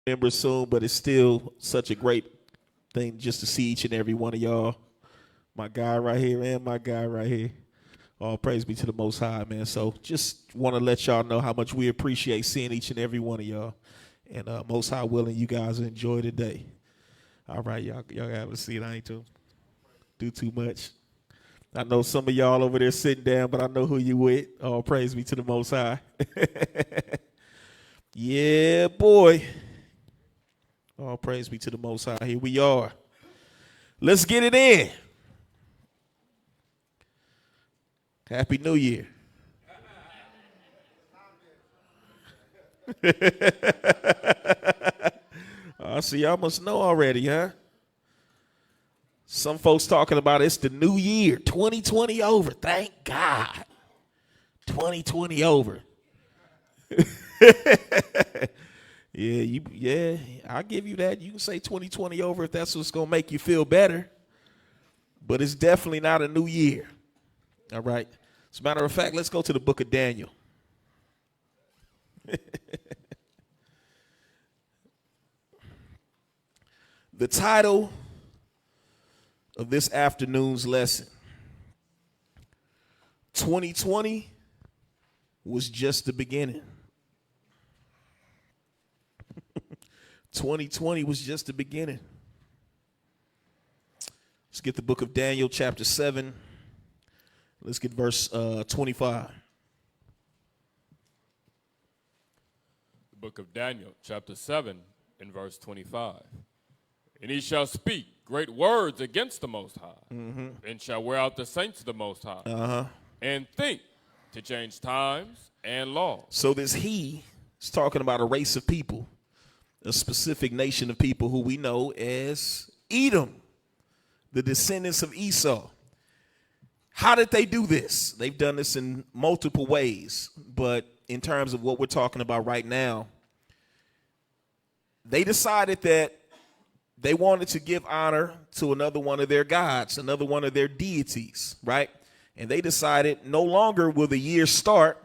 Member soon, but it's still such a great thing just to see each and every one of y'all. My guy right here and my guy right here. All praise be to the Most High, man. So just want to let y'all know how much we appreciate seeing each and every one of y'all. And Most High willing, you guys enjoy the day. All right, y'all have a seat. I ain't to do too much. I know some of y'all over there sitting down, but I know who you with. All praise be to the Most High. Yeah, boy. All praise be to the Most High. Here we are. Let's get it in. Happy New Year. So y'all must know already, huh? Some folks talking about it's the new year, 2020 over. Thank God. 2020 over. Yeah, I'll give you that. You can say 2020 over if that's what's going to make you feel better. But it's definitely not a new year. All right. As a matter of fact, let's go to the book of Daniel. The title of this afternoon's lesson, 2020 was just the beginning. 2020 was just the beginning. Let's get the book of Daniel, chapter 7. Let's get verse 25. The book of Daniel, chapter 7, and verse 25. And he shall speak great words against the Most High, and shall wear out the saints of the Most High, and think to change times and laws. So this he is talking about a race of people, a specific nation of people who we know as Edom, the descendants of Esau. How did they do this? They've done this in multiple ways, but in terms of what we're talking about right now, they decided that they wanted to give honor to another one of their gods, another one of their deities, right? And they decided no longer will the year start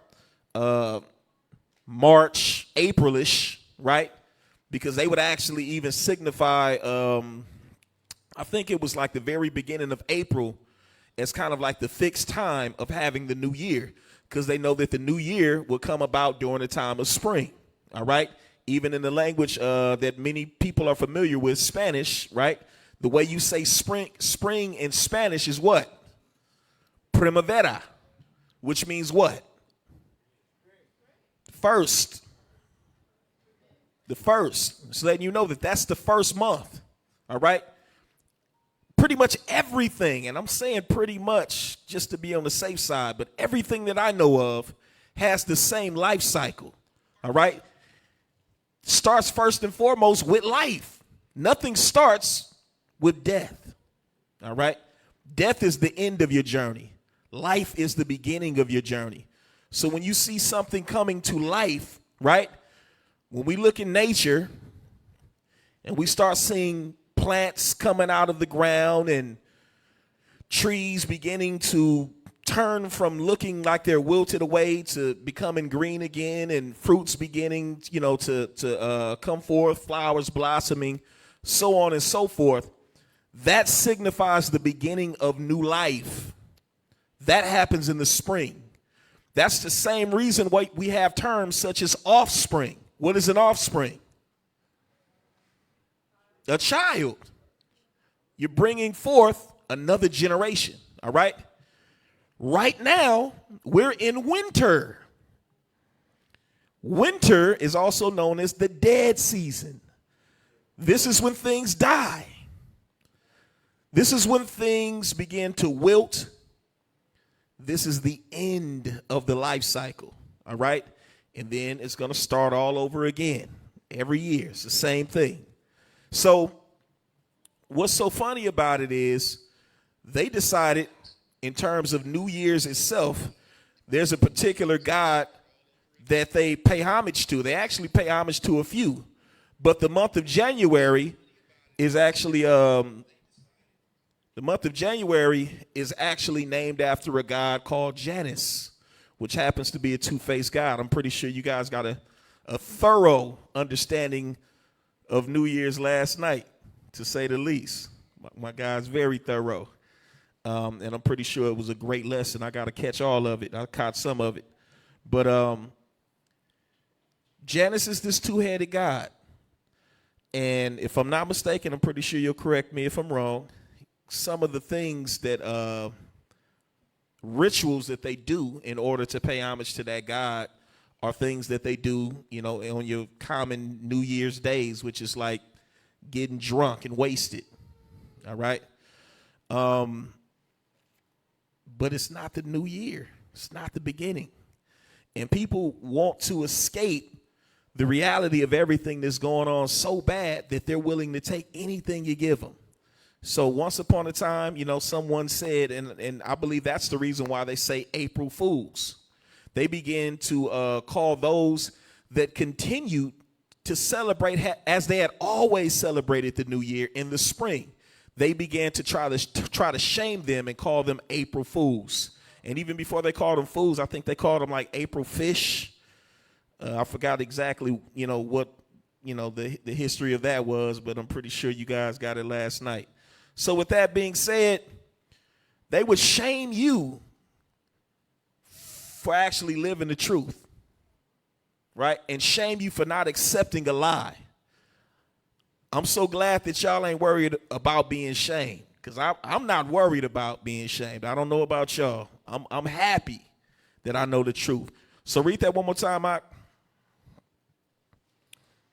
March, April-ish, right? Because they would actually even signify, I think it was like the very beginning of April as kind of like the fixed time of having the new year, because they know that the new year will come about during the time of spring, all right? Even in the language that many people are familiar with, Spanish, right? The way you say spring in Spanish is what? Primavera, which means what? First. The first. It's letting you know that that's the first month, all right? Pretty much everything, and I'm saying pretty much just to be on the safe side, but everything that I know of has the same life cycle, all right? Starts first and foremost with life. Nothing starts with death, all right? Death is the end of your journey. Life is the beginning of your journey. So when you see something coming to life, right? When we look in nature and we start seeing plants coming out of the ground and trees beginning to turn from looking like they're wilted away to becoming green again, and fruits beginning, to come forth, flowers blossoming, so on and so forth, that signifies the beginning of new life. That happens in the spring. That's the same reason why we have terms such as offspring. What is an offspring? A child. You're bringing forth another generation, all right? Right now, we're in winter. Winter is also known as the dead season. This is when things die. This is when things begin to wilt. This is the end of the life cycle, all right? And then it's going to start all over again. Every year, it's the same thing. So what's so funny about it is they decided in terms of New Year's itself, there's a particular god that they pay homage to. They actually pay homage to a few. But the month of January is actually named after a god called Janus, which happens to be a two-faced god. I'm pretty sure you guys got a thorough understanding of New Year's last night, to say the least. My guy's very thorough. And I'm pretty sure it was a great lesson. I got to catch all of it. I caught some of it. But Janus is this two-headed God. And if I'm not mistaken, I'm pretty sure you'll correct me if I'm wrong. Some of the things that rituals that they do in order to pay homage to that God are things that they do, you know, on your common New Year's days, which is like getting drunk and wasted. All right. But it's not the new year. It's not the beginning. And people want to escape the reality of everything that's going on so bad that they're willing to take anything you give them. So once upon a time, you know, someone said, and I believe that's the reason why they say April Fools. They began to call those that continued to celebrate as they had always celebrated the new year in the spring. They began to try to shame them and call them April Fools. And even before they called them fools, I think they called them like April Fish. I forgot exactly, you know, what, you know, the history of that was, but I'm pretty sure you guys got it last night. So with that being said, they would shame you for actually living the truth, right? And shame you for not accepting a lie. I'm so glad that y'all ain't worried about being shamed, because I'm not worried about being shamed. I don't know about y'all. I'm happy that I know the truth. So read that one more time, Mike.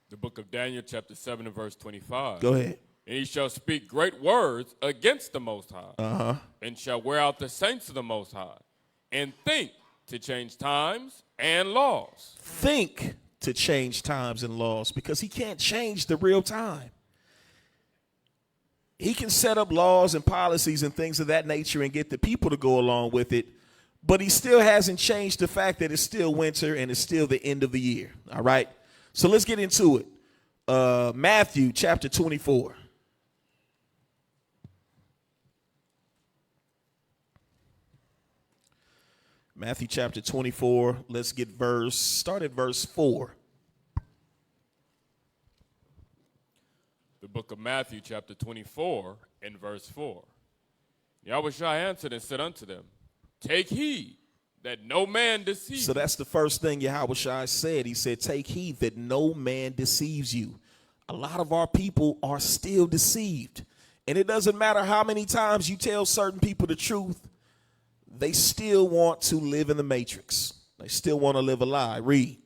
The book of Daniel, chapter 7 and verse 25. Go ahead. And he shall speak great words against the Most High, and shall wear out the saints of the Most High, and think to change times and laws. Think to change times and laws, because he can't change the real time. He can set up laws and policies and things of that nature and get the people to go along with it, but he still hasn't changed the fact that it's still winter and it's still the end of the year. All right. So let's get into it. Matthew chapter 24. Matthew chapter 24. Let's start at verse 4. The book of Matthew, chapter 24 and verse 4. Yahushua answered and said unto them, take heed that no man deceive you. So that's the first thing Yahushua said. He said, take heed that no man deceives you. A lot of our people are still deceived. And it doesn't matter how many times you tell certain people the truth, they still want to live in the matrix. They still want to live a lie. Read.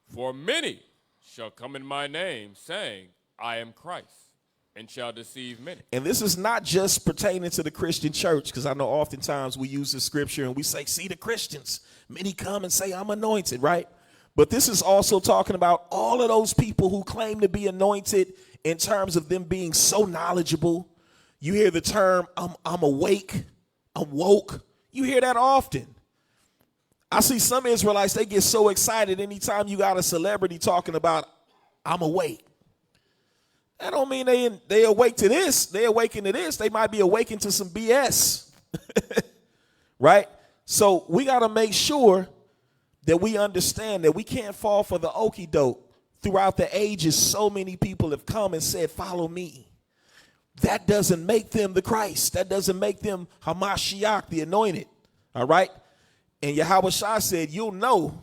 For many shall come in my name, saying, I am Christ, and shall deceive many. And this is not just pertaining to the Christian church, because I know oftentimes we use the scripture and we say, see the Christians. Many come and say, I'm anointed, right? But this is also talking about all of those people who claim to be anointed in terms of them being so knowledgeable. You hear the term, I'm awake, I'm woke. You hear that often. I see some Israelites, they get so excited anytime you got a celebrity talking about, I'm awake. That don't mean they awake to this. They awaken to this. They might be awakened to some BS. Right? So we got to make sure that we understand that we can't fall for the okie doke. Throughout the ages, so many people have come and said, follow me. That doesn't make them the Christ. That doesn't make them Hamashiach, the anointed. All right? And Yahushua said, you'll know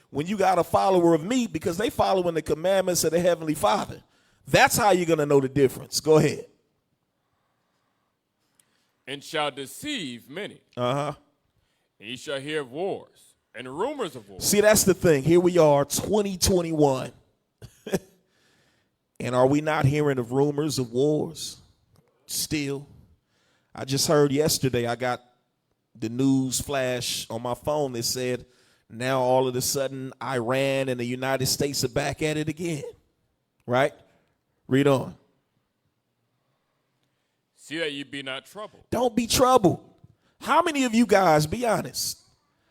when you got a follower of me, because they following the commandments of the Heavenly Father. That's how you're going to know the difference. Go ahead. And shall deceive many. Uh-huh. And ye shall hear of wars and rumors of wars. See, that's the thing. Here we are, 2021. And are we not hearing of rumors of wars? Still. I just heard yesterday, I got the news flash on my phone that said, now all of a sudden Iran and the United States are back at it again. Right? Read on. See that ye be not troubled. Don't be troubled. How many of you guys, be honest,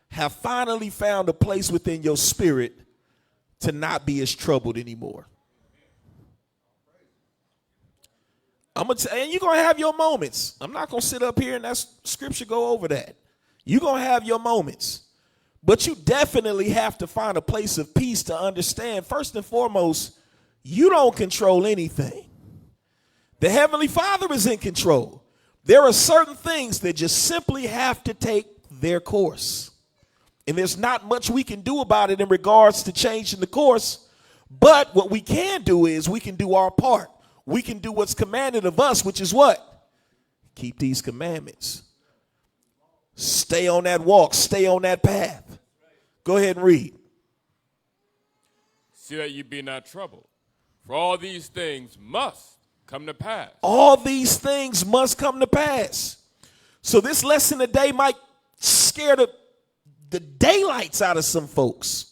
have finally found a place within your spirit to not be as troubled anymore? I'm gonna tell you, and you're gonna have your moments. I'm not gonna sit up here and that's scripture go over that. You're gonna have your moments. But you definitely have to find a place of peace to understand. First and foremost, You don't control anything. The Heavenly Father is in control. There are certain things that just simply have to take their course. And there's not much we can do about it in regards to changing the course. But what we can do is we can do our part. We can do what's commanded of us, which is what? Keep these commandments. Stay on that walk. Stay on that path. Go ahead and read. See that you be not troubled. For all these things must come to pass. All these things must come to pass. So this lesson today might scare the daylights out of some folks.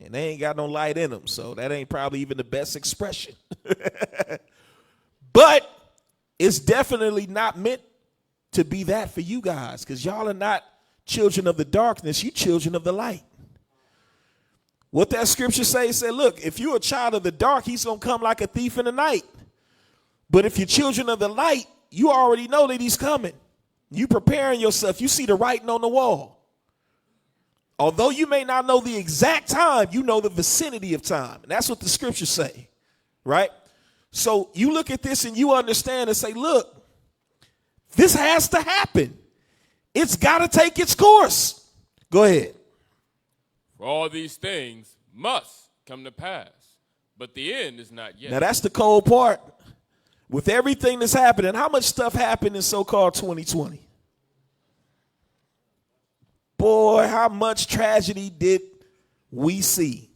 And they ain't got no light in them, so that ain't probably even the best expression. But it's definitely not meant to be that for you guys, because y'all are not children of the darkness, you children of the light. What that scripture says, look, if you're a child of the dark, he's going to come like a thief in the night. But if you're children of the light, you already know that he's coming. You preparing yourself. You see the writing on the wall. Although you may not know the exact time, you know the vicinity of time. And that's what the scriptures say, right? So you look at this and you understand and say, look, this has to happen. It's got to take its course. Go ahead. For all these things must come to pass, but the end is not yet. Now that's the cold part. With everything that's happening, how much stuff happened in so-called 2020? Boy, how much tragedy did we see?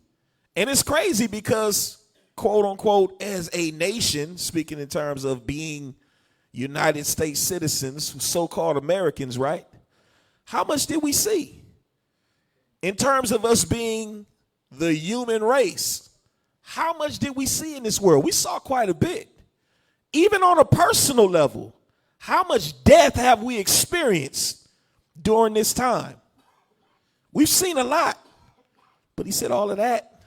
And it's crazy because, quote unquote, as a nation, speaking in terms of being United States citizens, so-called Americans, right? How much did we see? In terms of us being the human race, how much did we see in this world? We saw quite a bit. Even on a personal level, how much death have we experienced during this time? We've seen a lot. But he said all of that.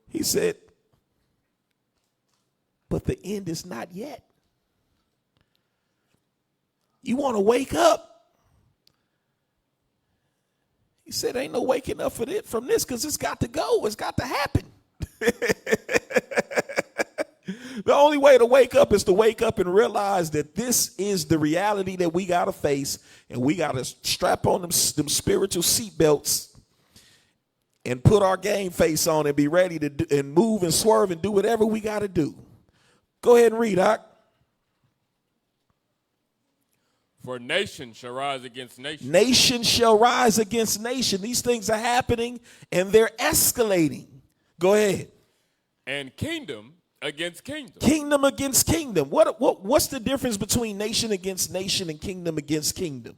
He said, but the end is not yet. You want to wake up. He said, ain't no waking up from this because it's got to go. It's got to happen. The only way to wake up is to wake up and realize that this is the reality that we got to face, and we got to strap on them spiritual seatbelts and put our game face on and be ready to do, and move and swerve and do whatever we got to do. Go ahead and read, Doc. For nation shall rise against nation. Nation shall rise against nation. These things are happening and they're escalating. Go ahead. And kingdom against kingdom. Kingdom against kingdom. What's the difference between nation against nation and kingdom against kingdom?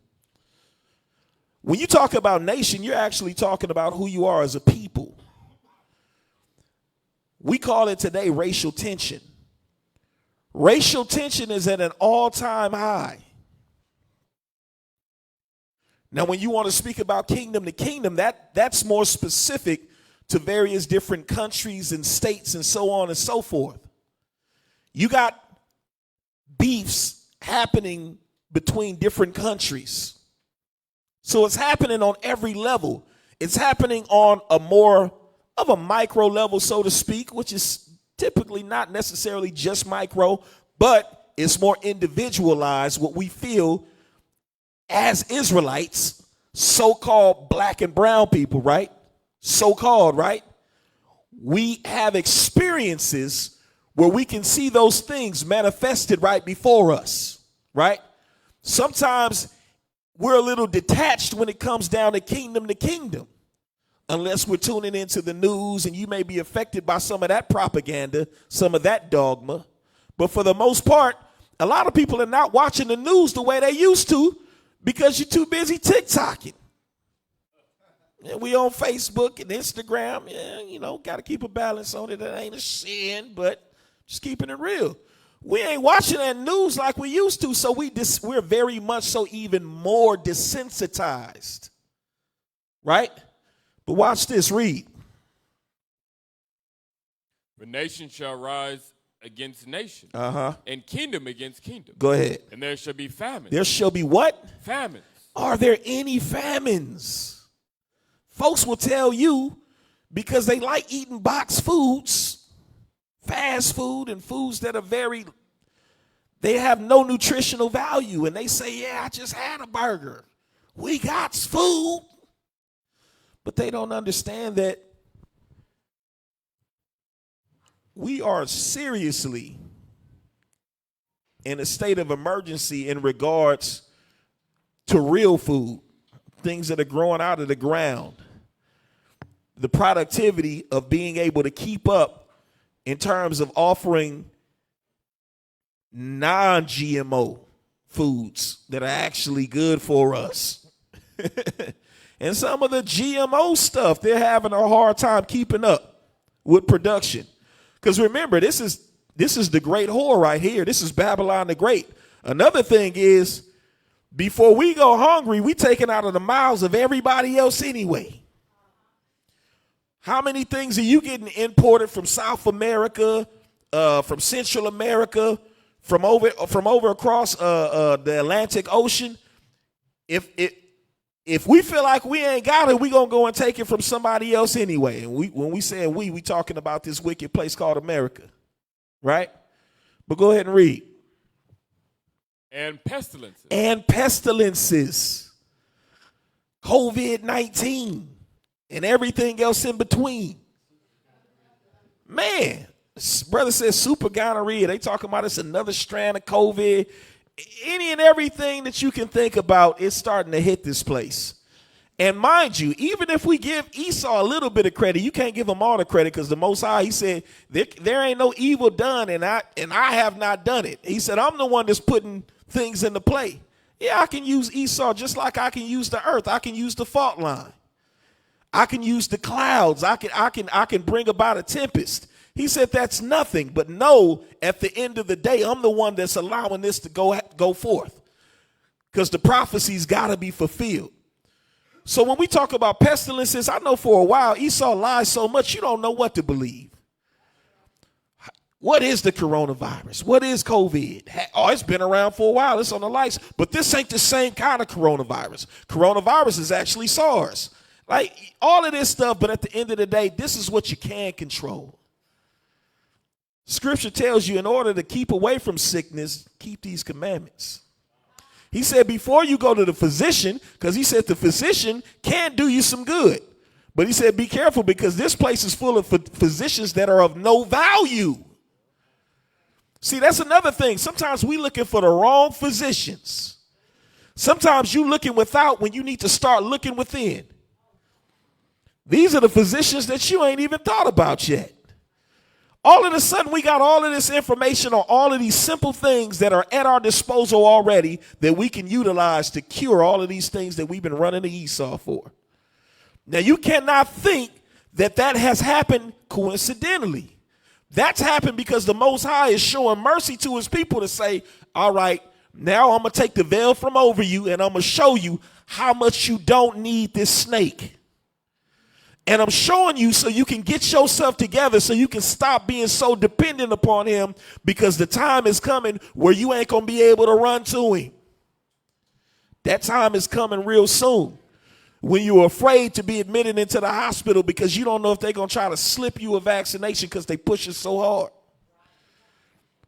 When you talk about nation, you're actually talking about who you are as a people. We call it today racial tension. Racial tension is at an all-time high. Now, when you want to speak about kingdom to kingdom, that's more specific to various different countries and states and so on and so forth. You got beefs happening between different countries. So it's happening on every level. It's happening on a more of a micro level, so to speak, which is typically not necessarily just micro, but it's more individualized, what we feel as Israelites, so-called black and brown people, right? So-called, right? We have experiences where we can see those things manifested right before us, right? Sometimes we're a little detached when it comes down to kingdom, unless we're tuning into the news, and you may be affected by some of that propaganda, some of that dogma. But for the most part, a lot of people are not watching the news the way they used to, because you're too busy TikToking. And we on Facebook and Instagram. Yeah, got to keep a balance on it. That ain't a sin, but just keeping it real. We ain't watching that news like we used to, so we're very much so even more desensitized. Right? But watch this, read. For nation shall rise against nation, and kingdom against kingdom. Go ahead. And there shall be famines. There shall be what? Famines. Are there any famines? Folks will tell you, because they like eating boxed foods, fast food and foods that are they have no nutritional value. And they say, yeah, I just had a burger. We got food. But they don't understand that we are seriously in a state of emergency in regards to real food, things that are growing out of the ground, the productivity of being able to keep up in terms of offering non-GMO foods that are actually good for us. And some of the GMO stuff, they're having a hard time keeping up with production. Because remember, this is the great whore right here. This is Babylon the Great. Another thing is, before we go hungry, we taking out of the mouths of everybody else anyway. How many things are you getting imported from South America, from Central America, from over across the Atlantic Ocean? If we feel like we ain't got it, we gonna go and take it from somebody else anyway. And when we say we talking about this wicked place called America, right? But go ahead and read. And pestilences. And pestilences. COVID-19 and everything else in between. Man, brother says super gonorrhea. They talking about it's another strand of COVID. Any and everything that you can think about is starting to hit this place. And mind you, even if we give Esau a little bit of credit, you can't give him all the credit, because the Most High, he said, there ain't no evil done, and I have not done it. He said, I'm the one that's putting things into play. Yeah, I can use Esau just like I can use the earth. I can use the fault line. I can use the clouds. I can bring about a tempest. He said that's nothing, but no, at the end of the day, I'm the one that's allowing this to go forth, because the prophecy's got to be fulfilled. So when we talk about pestilences, I know for a while Esau lies so much you don't know what to believe. What is the coronavirus? What is COVID? Oh, it's been around for a while. It's on the lights, but this ain't the same kind of coronavirus. Coronavirus is actually SARS. Like all of this stuff, but at the end of the day, this is what you can control. Scripture tells you, in order to keep away from sickness, keep these commandments. He said before you go to the physician, because he said the physician can do you some good. But he said be careful, because this place is full of physicians that are of no value. See, that's another thing. Sometimes we looking for the wrong physicians. Sometimes you looking without when you need to start looking within. These are the physicians that you ain't even thought about yet. All of a sudden, we got all of this information on all of these simple things that are at our disposal already that we can utilize to cure all of these things that we've been running to Esau for. Now, you cannot think that that has happened coincidentally. That's happened because the Most High is showing mercy to his people to say, all right, now I'm going to take the veil from over you and I'm going to show you how much you don't need this snake. And I'm showing you so you can get yourself together, so you can stop being so dependent upon him, because the time is coming where you ain't going to be able to run to him. That time is coming real soon, when you're afraid to be admitted into the hospital because you don't know if they're going to try to slip you a vaccination because they push it so hard.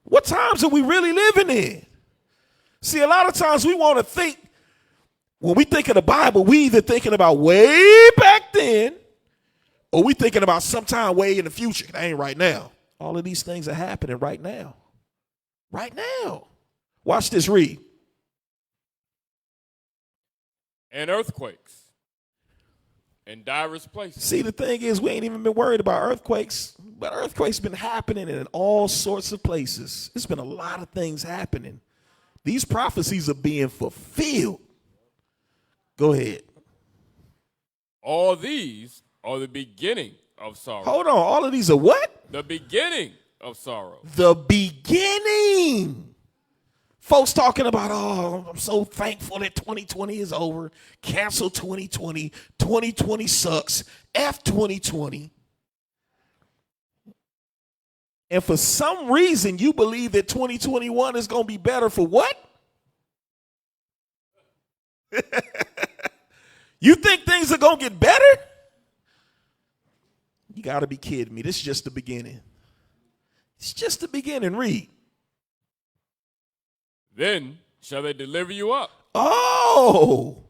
What times are we really living in? See, a lot of times we want to think, when we think of the Bible, we either thinking about way back then, or we thinking about sometime way in the future. It ain't right now. All of these things are happening right now. Right now. Watch this, read. And earthquakes in diverse places. See, the thing is, we ain't even been worried about earthquakes, but earthquakes been happening in all sorts of places. There's been a lot of things happening. These prophecies are being fulfilled. Go ahead. All these are the beginning of sorrow. Hold on. All of these are what? The beginning of sorrow. The beginning. Folks talking about, oh, I'm so thankful that 2020 is over. Cancel 2020. 2020 sucks. F 2020. And for some reason, you believe that 2021 is going to be better for what? You think things are going to get better? You got to be kidding me. This is just the beginning. It's just the beginning. Read. Then shall they deliver you up. Oh,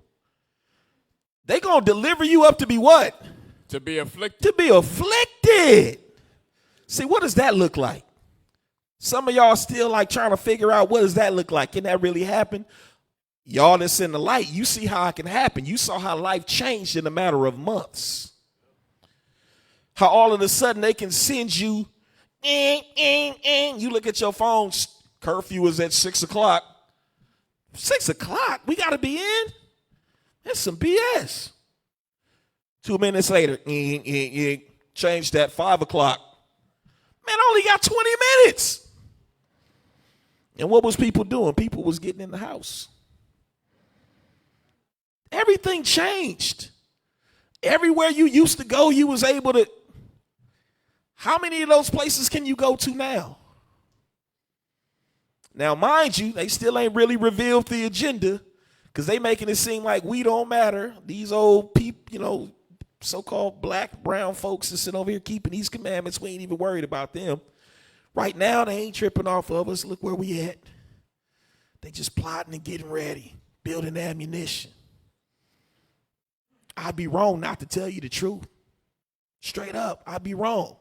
they gonna deliver you up to be what? To be afflicted. To be afflicted. See, what does that look like? Some of y'all still like trying to figure out what does that look like. Can that really happen? Y'all that's in the light, you see how it can happen. You saw how life changed in a matter of months. How all of a sudden they can send you, you look at your phone, curfew is at 6 o'clock. 6 o'clock? We got to be in? That's some BS. 2 minutes later, change that, 5 o'clock. Man, I only got 20 minutes. And what was people doing? People was getting in the house. Everything changed. Everywhere you used to go, you was able to. How many of those places can you go to now? Now, mind you, they still ain't really revealed the agenda because they making it seem like we don't matter. These old people, so-called black, brown folks that sit over here keeping these commandments, we ain't even worried about them. Right now, they ain't tripping off of us. Look where we at. They just plotting and getting ready, building ammunition. I'd be wrong not to tell you the truth. Straight up, I'd be wrong.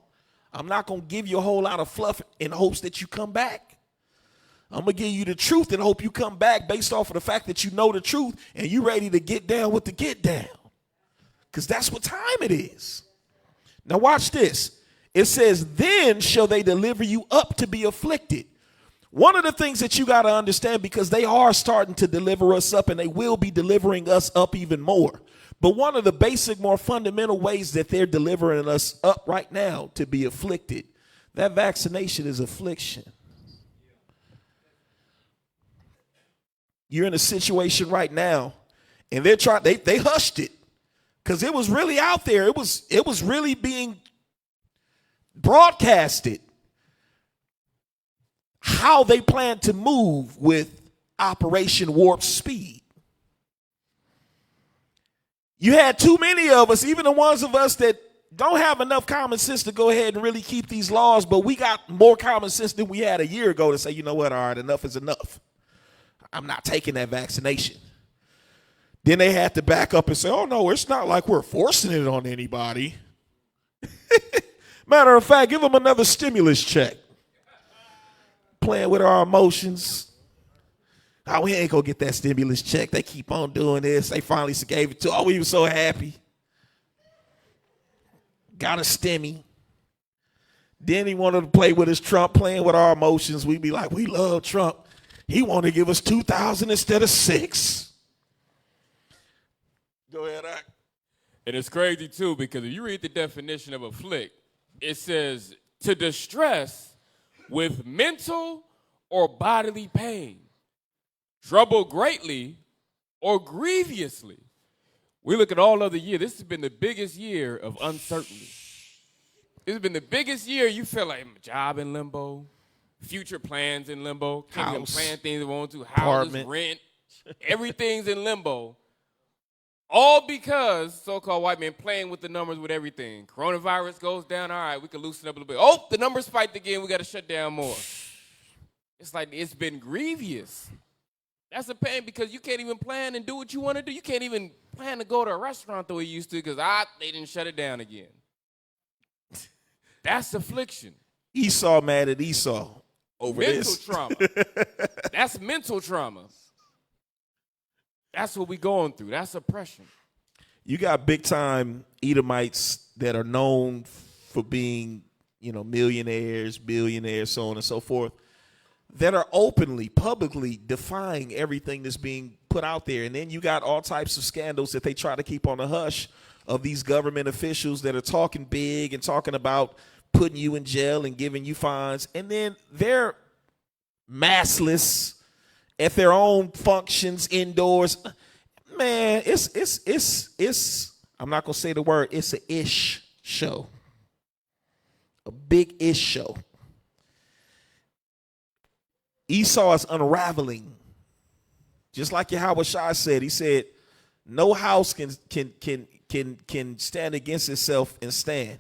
I'm not going to give you a whole lot of fluff in hopes that you come back. I'm going to give you the truth and hope you come back based off of the fact that you know the truth and you ready to get down with the get down. Because that's what time it is. Now watch this. It says, then shall they deliver you up to be afflicted. One of the things that you got to understand, because they are starting to deliver us up and they will be delivering us up even more. But one of the basic, more fundamental ways that they're delivering us up right now to be afflicted, that vaccination is affliction. You're in a situation right now, and they're trying. They hushed it because it was really out there. It was really being broadcasted how they plan to move with Operation Warp Speed. You had too many of us, even the ones of us that don't have enough common sense to go ahead and really keep these laws, but we got more common sense than we had a year ago to say, you know what, all right, enough is enough. I'm not taking that vaccination. Then they had to back up and say, oh, no, it's not like we're forcing it on anybody. Matter of fact, give them another stimulus check. Playing with our emotions. Oh, we ain't gonna get that stimulus check. They keep on doing this. They finally gave it to. Oh, we were so happy. Got a stimmy. Then he wanted to play with his Trump, playing with our emotions. We'd be like, we love Trump. He wanted to give us 2,000 instead of 6. Go ahead, Ike. And it's crazy, too, because if you read the definition of afflict, it says to distress with mental or bodily pain, trouble greatly or grievously. We look at all other year. This has been the biggest year of uncertainty. This has been the biggest year you feel like job in limbo, future plans in limbo, can't even plan things they want to, houses, rent, everything's in limbo. All because so-called white men playing with the numbers with everything. Coronavirus goes down, all right, we can loosen up a little bit. Oh, the numbers spiked again, we got to shut down more. It's like it's been grievous. That's a pain because you can't even plan and do what you want to do. You can't even plan to go to a restaurant the way you used to because they didn't shut it down again. That's affliction. Esau mad at Esau over this. Mental trauma. That's mental trauma. That's what we're going through. That's oppression. You got big time Edomites that are known for being, millionaires, billionaires, so on and so forth, that are openly, publicly defying everything that's being put out there. And then you got all types of scandals that they try to keep on the hush of these government officials that are talking big and talking about putting you in jail and giving you fines. And then they're massless at their own functions indoors. Man, it's I'm not going to say the word, it's a ish show. A big ish show. Esau is unraveling. Just like Yahweh Shai said, he said, no house can stand against itself and stand.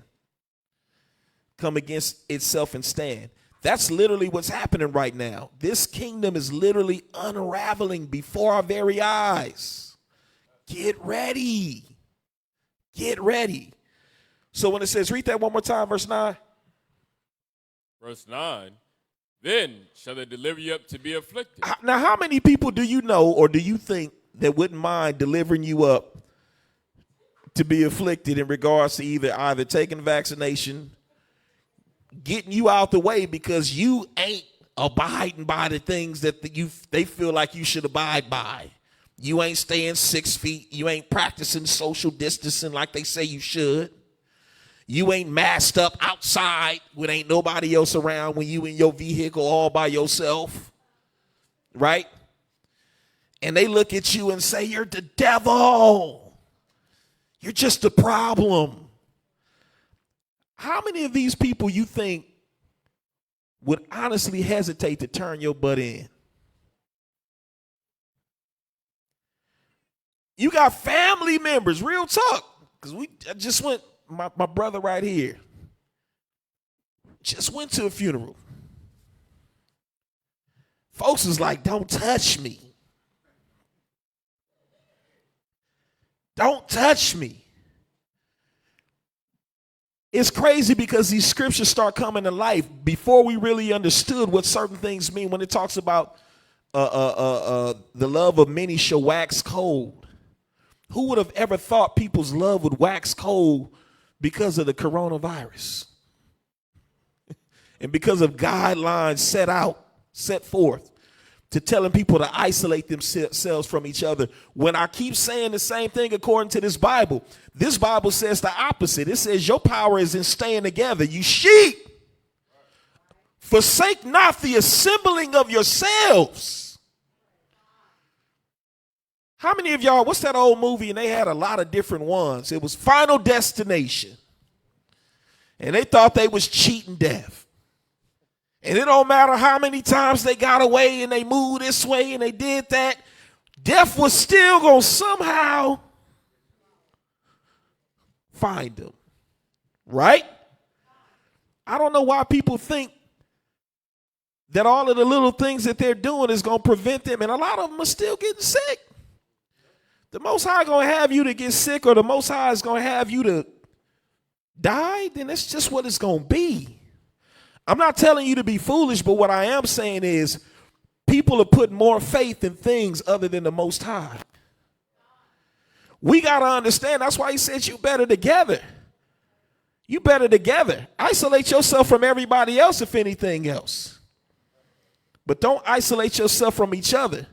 Come against itself and stand. That's literally what's happening right now. This kingdom is literally unraveling before our very eyes. Get ready. Get ready. So when it says, read that one more time, verse 9. Verse 9, then shall they deliver you up to be afflicted. Now, how many people do you know or do you think that wouldn't mind delivering you up to be afflicted in regards to either taking vaccination, getting you out the way because you ain't abiding by the things that they feel like you should abide by. You ain't staying 6 feet. You ain't practicing social distancing like they say you should. You ain't masked up outside when ain't nobody else around when you in your vehicle all by yourself, right? And they look at you and say, you're the devil. You're just a problem. How many of these people you think would honestly hesitate to turn your butt in? You got family members, real talk, because I just went, my brother right here just went to a funeral. Folks was like, don't touch me. Don't touch me. It's crazy because these scriptures start coming to life before we really understood what certain things mean when it talks about the love of many shall wax cold. Who would have ever thought people's love would wax cold because of the coronavirus and because of guidelines set forth to telling people to isolate themselves from each other? When I keep saying the same thing according to this Bible says the opposite. It says your power is in staying together. You sheep, forsake not the assembling of yourselves. How many of y'all, what's that old movie? And they had a lot of different ones. It was Final Destination. And they thought they was cheating death. And it don't matter how many times they got away and they moved this way and they did that. Death was still going to somehow find them. Right? I don't know why people think that all of the little things that they're doing is going to prevent them. And a lot of them are still getting sick. The Most High going to have you to get sick, or the Most High is going to have you to die, then that's just what it's going to be. I'm not telling you to be foolish, but what I am saying is people are putting more faith in things other than the Most High. We got to understand. That's why he said you better together. You better together. Isolate yourself from everybody else, if anything else. But don't isolate yourself from each other.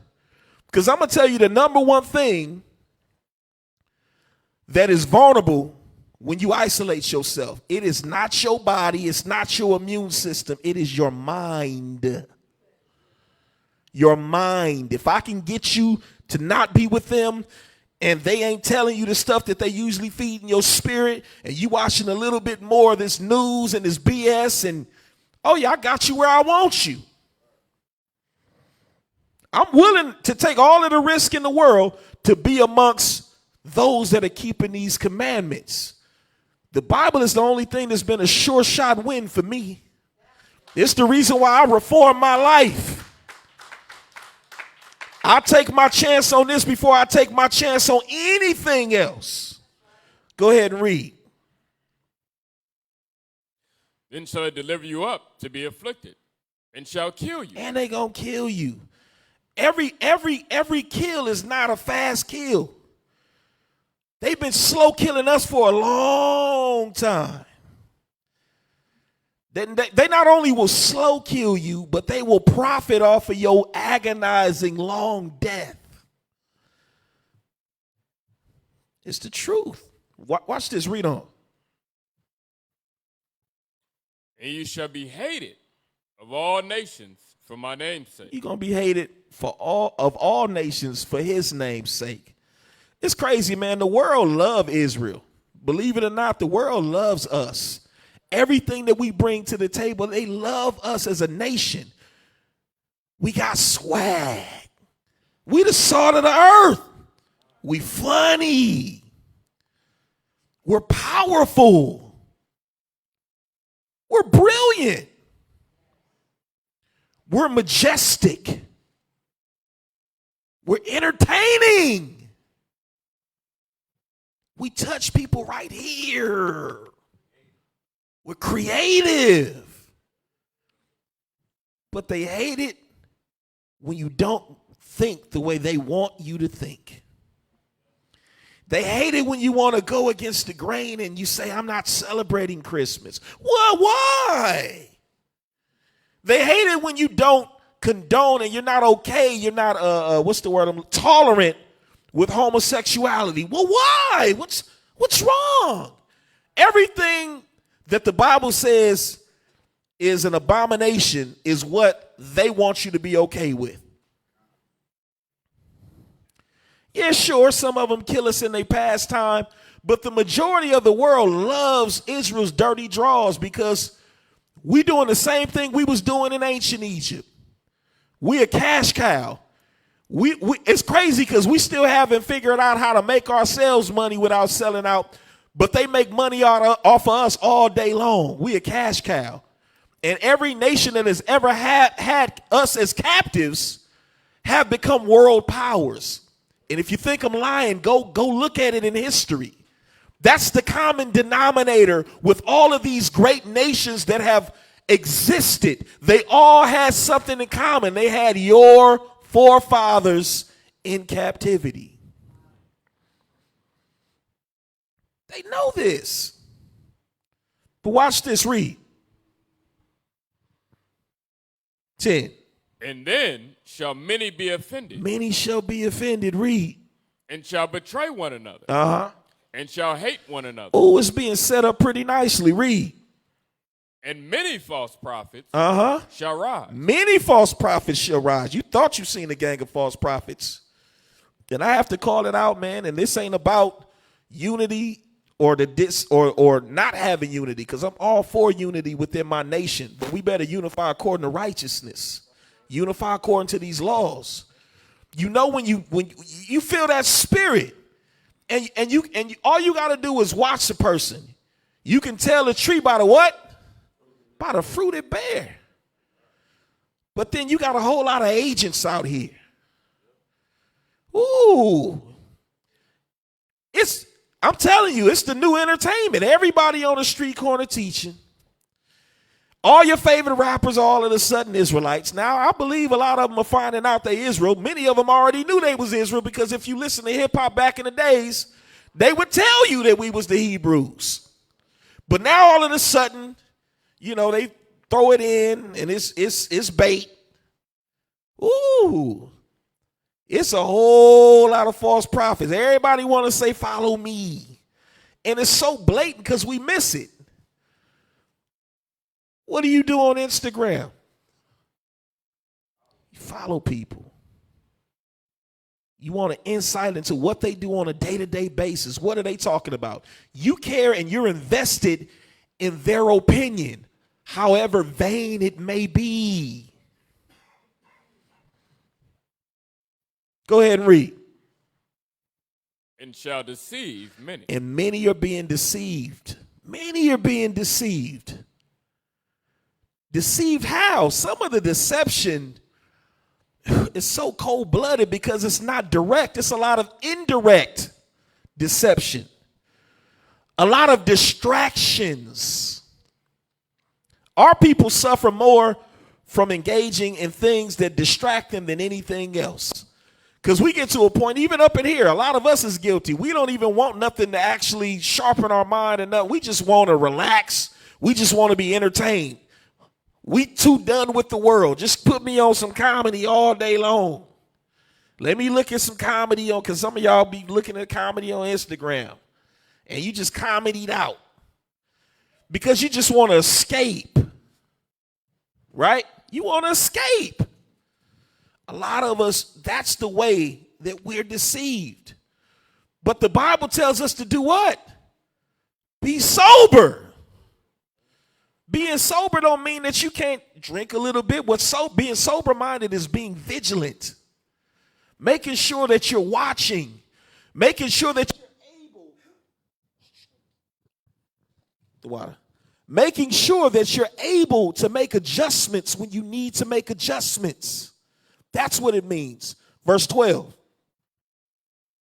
Because I'm going to tell you the number one thing that is vulnerable when you isolate yourself. It is not your body. It's not your immune system. It is your mind. Your mind. If I can get you to not be with them and they ain't telling you the stuff that they usually feed in your spirit and you watching a little bit more of this news and this BS and, oh yeah, I got you where I want you. I'm willing to take all of the risk in the world to be amongst those that are keeping these commandments. The Bible is the only thing that's been a sure shot win for me. It's the reason why I reformed my life. I take my chance on this before I take my chance on anything else. Go ahead and read. Then shall they deliver you up to be afflicted, and shall kill you. And they gonna kill you. Every kill is not a fast kill. They've been slow killing us for a long time. They not only will slow kill you, but they will profit off of your agonizing long death. It's the truth. Watch this. Read on. And you shall be hated of all nations for my name's sake. You're going to be hated for all nations for his name's sake. It's crazy, man. The world loves Israel. Believe it or not, the world loves us. Everything that we bring to the table, they love us as a nation. We got swag. We the salt of the earth. We funny. We're powerful. We're brilliant. We're majestic. We're entertaining. We touch people right here. We're creative. But they hate it when you don't think the way they want you to think. They hate it when you want to go against the grain and you say, I'm not celebrating Christmas. Well, why? They hate it when you don't condone and you're not okay. You're not, tolerant with homosexuality. Well, why? What's wrong? Everything that the Bible says is an abomination is what they want you to be okay with. Yeah, sure, some of them kill us in their pastime, but the majority of the world loves Israel's dirty draws because we doing the same thing we was doing in ancient Egypt. We a cash cow. It's crazy because we still haven't figured out how to make ourselves money without selling out, but they make money off of us all day long. We a cash cow. And every nation that has ever had us as captives have become world powers. And if you think I'm lying, go look at it in history. That's the common denominator with all of these great nations that have existed. They all had something in common. They had your forefathers in captivity. They know this. But watch this, read. 10. And then shall many be offended. Many shall be offended. Read. And shall betray one another. Uh-huh. And shall hate one another. Oh, it's being set up pretty nicely. Read. And many false prophets shall rise. Many false prophets shall rise. You thought you seen a gang of false prophets. And I have to call it out, man. And this ain't about unity or or not having unity, because I'm all for unity within my nation. But we better unify according to righteousness. Unify according to these laws. You know, when you feel that spirit, and you all you got to do is watch the person. You can tell a tree by the what? By the fruit it bear. But then you got a whole lot of agents out here. Ooh. I'm telling you, it's the new entertainment. Everybody on the street corner teaching. All your favorite rappers all of a sudden Israelites. Now, I believe a lot of them are finding out they Israel. Many of them already knew they was Israel, because if you listen to hip hop back in the days, they would tell you that we was the Hebrews. But now all of a sudden, you know, they throw it in and it's bait. Ooh. It's a whole lot of false prophets. Everybody want to say, follow me. And it's so blatant because we miss it. What do you do on Instagram? You follow people. You want an insight into what they do on a day-to-day basis. What are they talking about? You care and you're invested in their opinion, however vain it may be. Go ahead and read. And shall deceive many. And many are being deceived. Many are being deceived. Deceived how? Some of the deception is so cold-blooded because it's not direct. It's a lot of indirect deception. A lot of distractions. Our people suffer more from engaging in things that distract them than anything else. Because we get to a point, even up in here, a lot of us is guilty. We don't even want nothing to actually sharpen our mind and nothing. We just want to relax. We just want to be entertained. We too done with the world. Just put me on some comedy all day long. Let me look at some comedy on, because some of y'all be looking at comedy on Instagram. And you just comedied out. Because you just want to escape. Right? You want to escape. A lot of us, that's the way that we're deceived. But the Bible tells us to do what? Be sober. Being sober don't mean that you can't drink a little bit. Being sober-minded is being vigilant. Making sure that you're watching. Making sure that you're able. The water. Making sure that you're able to make adjustments when you need to make adjustments. That's what it means. Verse 12.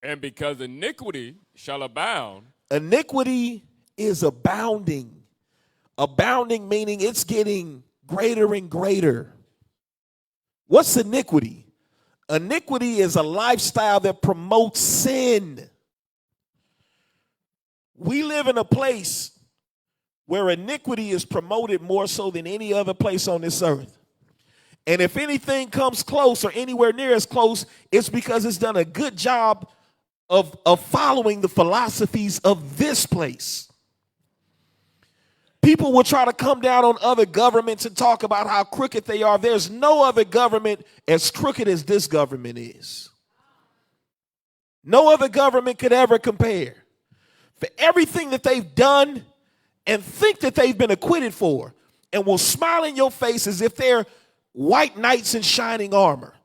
And because iniquity shall abound. Iniquity is abounding. Abounding meaning it's getting greater and greater. What's iniquity? Iniquity is a lifestyle that promotes sin. We live in a place where iniquity is promoted more so than any other place on this earth. And if anything comes close or anywhere near as close, it's because it's done a good job of following the philosophies of this place. People will try to come down on other governments and talk about how crooked they are. There's no other government as crooked as this government is. No other government could ever compare. For everything that they've done and think that they've been acquitted for, and will smile in your face as if they're white knights in shining armor.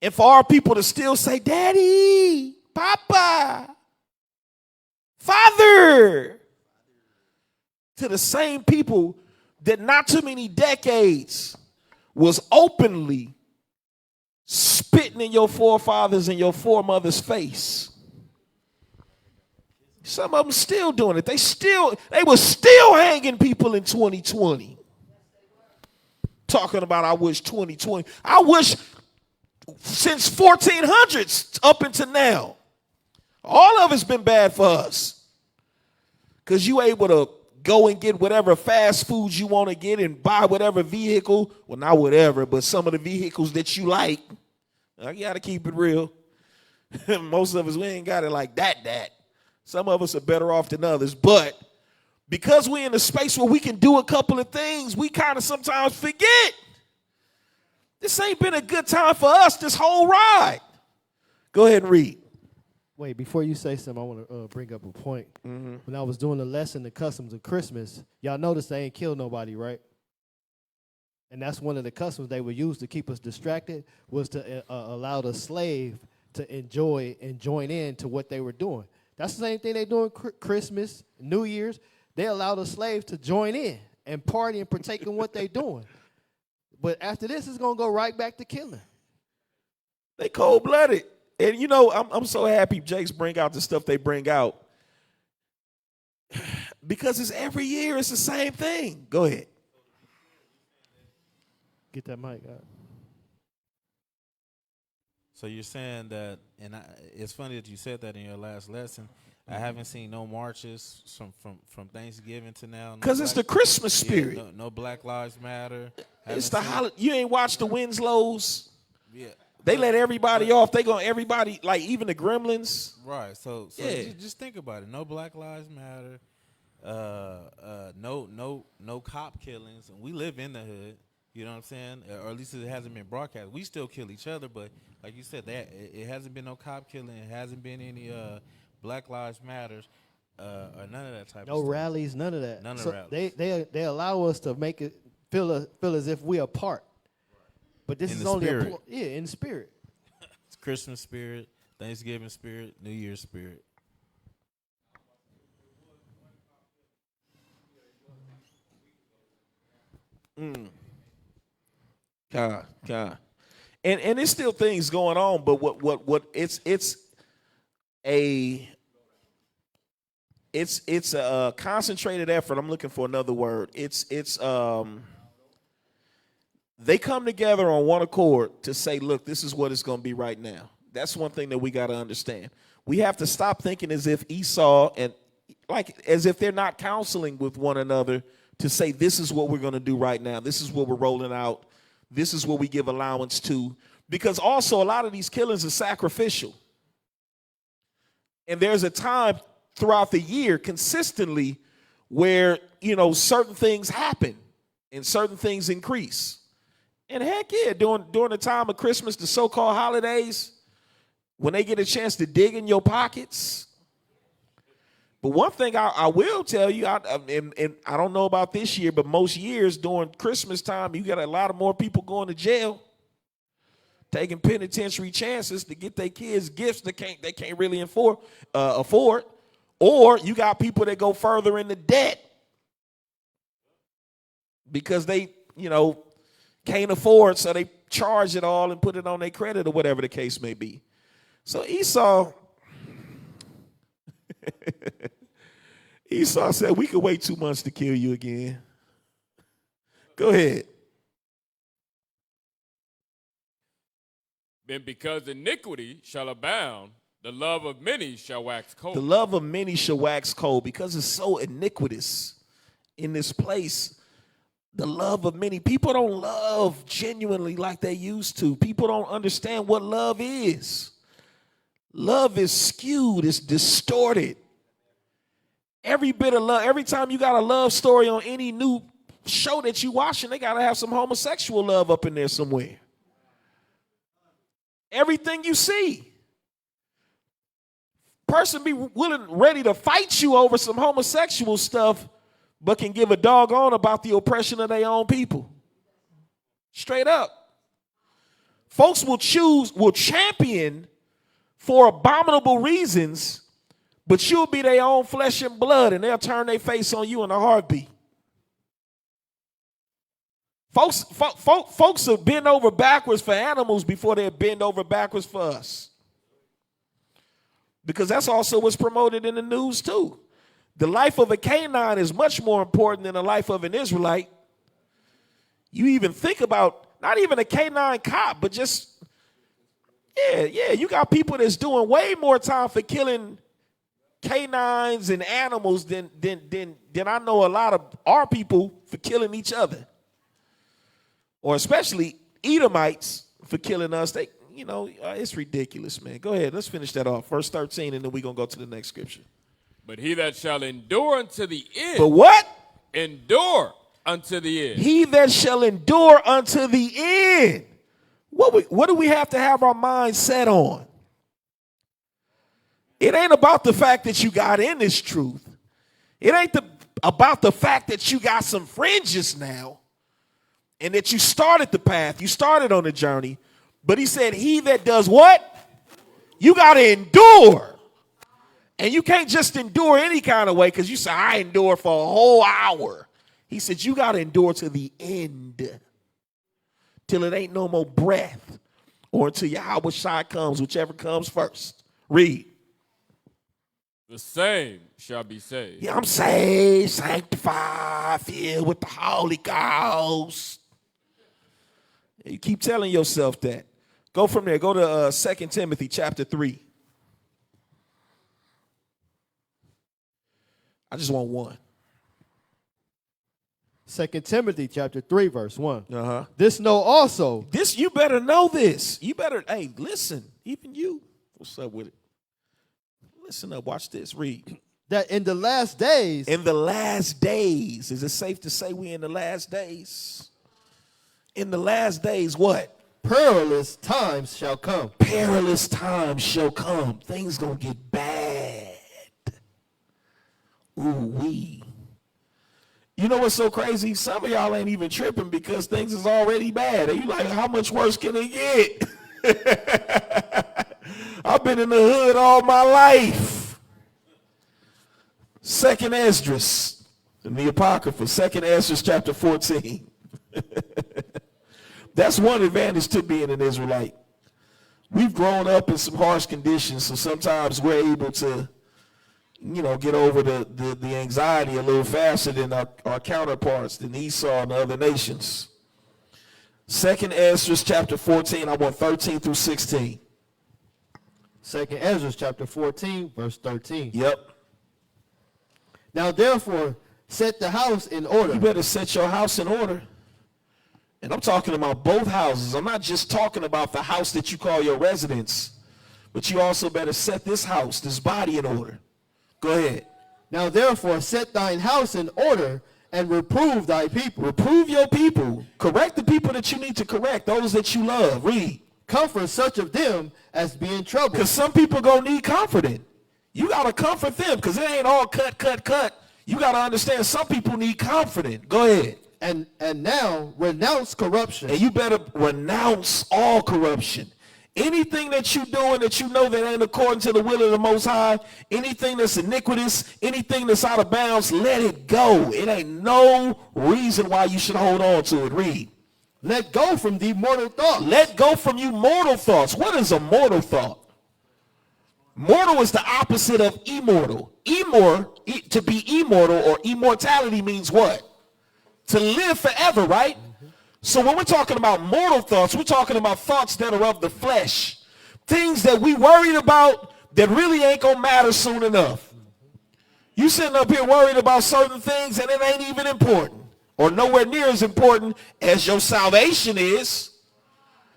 And for our people to still say, Daddy, Papa, Father, to the same people that not too many decades was openly spitting in your forefathers and your foremothers' face. Some of them still doing it. They were still hanging people in 2020. Talking about I wish 2020. I wish since 1400s up until now. All of it's been bad for us. Because you able to go and get whatever fast foods you want to get and buy whatever vehicle. Well, not whatever, but some of the vehicles that you like. I got to keep it real. Most of us, we ain't got it like that. Some of us are better off than others. But because we're in a space where we can do a couple of things, we kind of sometimes forget. This ain't been a good time for us this whole ride. Go ahead and read. Wait, before you say something, I want to bring up a point. Mm-hmm. When I was doing the lesson, the customs of Christmas, y'all noticed they ain't killed nobody, right? And that's one of the customs they would use to keep us distracted, was to allow the slave to enjoy and join in to what they were doing. That's the same thing they do in Christmas, New Year's. They allow the slaves to join in and party and partake in what they're doing. But after this, it's going to go right back to killing. They cold-blooded. And, you know, I'm so happy Jakes bring out the stuff they bring out. Because it's every year, it's the same thing. Go ahead. Get that mic out. So you're saying that, and it's funny that you said that in your last lesson. I haven't seen no marches from Thanksgiving to now. Because it's the Christmas spirit. Yeah, no Black Lives Matter. It's the holiday. You ain't watched the Winslows? Yeah. They let everybody off. They gonna everybody, like even the Gremlins. Right. So yeah. just think about it. No Black Lives Matter. No cop killings. And we live in the hood. You know what I'm saying? Or at least it hasn't been broadcast. We still kill each other, but like you said, that it hasn't been no cop killing. It hasn't been any Black Lives Matters or none of that type of stuff. No rallies, none of that. None of rallies. They allow us to make it feel as if we're apart. But this is only in spirit. It's Christmas spirit, Thanksgiving spirit, New Year's spirit. God. And there's still things going on, but what it's a concentrated effort. I'm looking for another word. They come together on one accord to say, look, this is what it's going to be right now. That's one thing that we got to understand. We have to stop thinking as if Esau and as if they're not counseling with one another to say, this is what we're going to do right now. This is what we're rolling out. This is what we give allowance to. Because also a lot of these killings are sacrificial. And there's a time throughout the year consistently where, you know, certain things happen and certain things increase. And heck yeah, during the time of Christmas, the so-called holidays, when they get a chance to dig in your pockets. But one thing I will tell you, and I don't know about this year, but most years during Christmas time, you got a lot of more people going to jail, taking penitentiary chances to get their kids gifts they can't really afford. Or you got people that go further into debt because they, can't afford, so they charge it all and put it on their credit or whatever the case may be. So Esau said, we could wait 2 months to kill you again. Go ahead. Then because iniquity shall abound, the love of many shall wax cold. The love of many shall wax cold because it's so iniquitous in this place. The love of many. People don't love genuinely like they used to. People don't understand what love is. Love is skewed. It's distorted. Every bit of love, every time you got a love story on any new show that you watching, they got to have some homosexual love up in there somewhere. Everything you see. Person be ready to fight you over some homosexual stuff, but can give a doggone about the oppression of their own people. Straight up. Folks will champion for abominable reasons, but you'll be their own flesh and blood, and they'll turn their face on you in a heartbeat. Folks will bend over backwards for animals before they bend over backwards for us. Because that's also what's promoted in the news too. The life of a Canaanite is much more important than the life of an Israelite. You even think about not even a Canaanite cop, but just, you got people that's doing way more time for killing canines and animals than I know a lot of our people for killing each other. Or especially Edomites for killing us. It's ridiculous, man. Go ahead. Let's finish that off. Verse 13, and then we're going to go to the next scripture. But he that shall endure unto the end. But what? Endure unto the end. He that shall endure unto the end. What do we have to have our mind set on? It ain't about the fact that you got in this truth. It ain't about the fact that you got some fringes now and that you started the path. You started on the journey. But he said, he that does what? You got to endure. And you can't just endure any kind of way because you say, I endure for a whole hour. He said, you got to endure to the end. Till it ain't no more breath. Or until Yahweh Shai comes, whichever comes first. Read. The same shall be saved. Yeah, I'm saved, sanctified, filled with the Holy Ghost. You keep telling yourself that. Go from there. Go to 2 Timothy chapter 3. I just want one. 2 Timothy chapter 3, verse 1. Uh-huh. This know also. This, you better know this. You better, hey, listen, even you. What's up with it? Listen up, watch this, read. That in the last days. In the last days. Is it safe to say we in the last days? In the last days, what? Perilous times shall come. Perilous times shall come. Things gonna get bad. Ooh-wee. You know what's so crazy? Some of y'all ain't even tripping because things is already bad. And you like, how much worse can it get? I've been in the hood all my life. 2nd Esdras, in the Apocrypha, 2nd Esdras chapter 14. That's one advantage to being an Israelite. We've grown up in some harsh conditions, so sometimes we're able to, get over the anxiety a little faster than our counterparts, than Esau and the other nations. 2nd Esdras chapter 14, I want 13 through 16. 2nd Ezra chapter 14, verse 13. Yep. Now therefore, set the house in order. You better set your house in order. And I'm talking about both houses. I'm not just talking about the house that you call your residence, but you also better set this house, this body in order. Go ahead. Now therefore, set thine house in order and reprove thy people. Reprove your people. Correct the people that you need to correct, those that you love. Read. Comfort such of them as be in trouble. Because some people gonna need comforting. You gotta comfort them because it ain't all cut. You gotta understand some people need comforting. Go ahead. And now renounce corruption. And you better renounce all corruption. Anything that you're doing that you know that ain't according to the will of the Most High, anything that's iniquitous, anything that's out of bounds, let it go. It ain't no reason why you should hold on to it. Read. Let go from the mortal thoughts. Let go from you mortal thoughts. What is a mortal thought? Mortal is the opposite of immortal. To be immortal or immortality means what? To live forever, right? So when we're talking about mortal thoughts, we're talking about thoughts that are of the flesh. Things that we worried about that really ain't going to matter soon enough. You sitting up here worried about certain things and it ain't even important or nowhere near as important as your salvation is.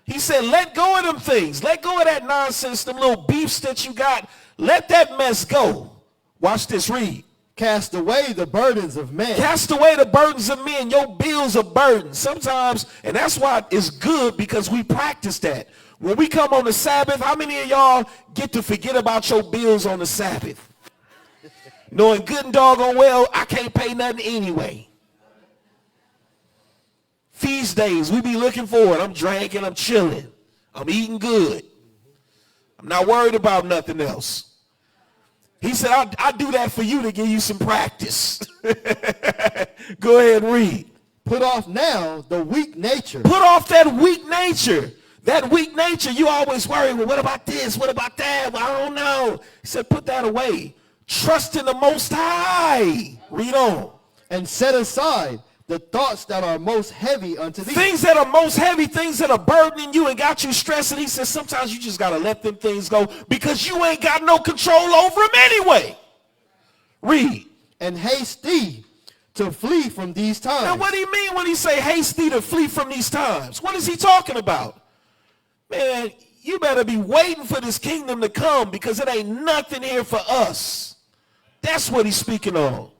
He said, let go of them things. Let go of that nonsense, them little beefs that you got. Let that mess go. Watch this, read. Cast away the burdens of men. Cast away the burdens of men. Your bills are burdens. Sometimes, and that's why it's good because we practice that. When we come on the Sabbath, how many of y'all get to forget about your bills on the Sabbath? Knowing good and doggone well, I can't pay nothing anyway. Feast days, we be looking forward. I'm drinking, I'm chilling. I'm eating good. I'm not worried about nothing else. He said, I'll do that for you to give you some practice. Go ahead and read. Put off now the weak nature. Put off that weak nature. That weak nature, you always worry, well, what about this? What about that? Well, I don't know. He said, put that away. Trust in the Most High. Read on. And set aside the thoughts that are most heavy unto thee. Things that are most heavy, things that are burdening you and got you stressing. He says sometimes you just got to let them things go because you ain't got no control over them anyway. Read. And haste thee to flee from these times. Now what do you mean when he say haste thee to flee from these times? What is he talking about? Man, you better be waiting for this kingdom to come because it ain't nothing here for us. That's what he's speaking on.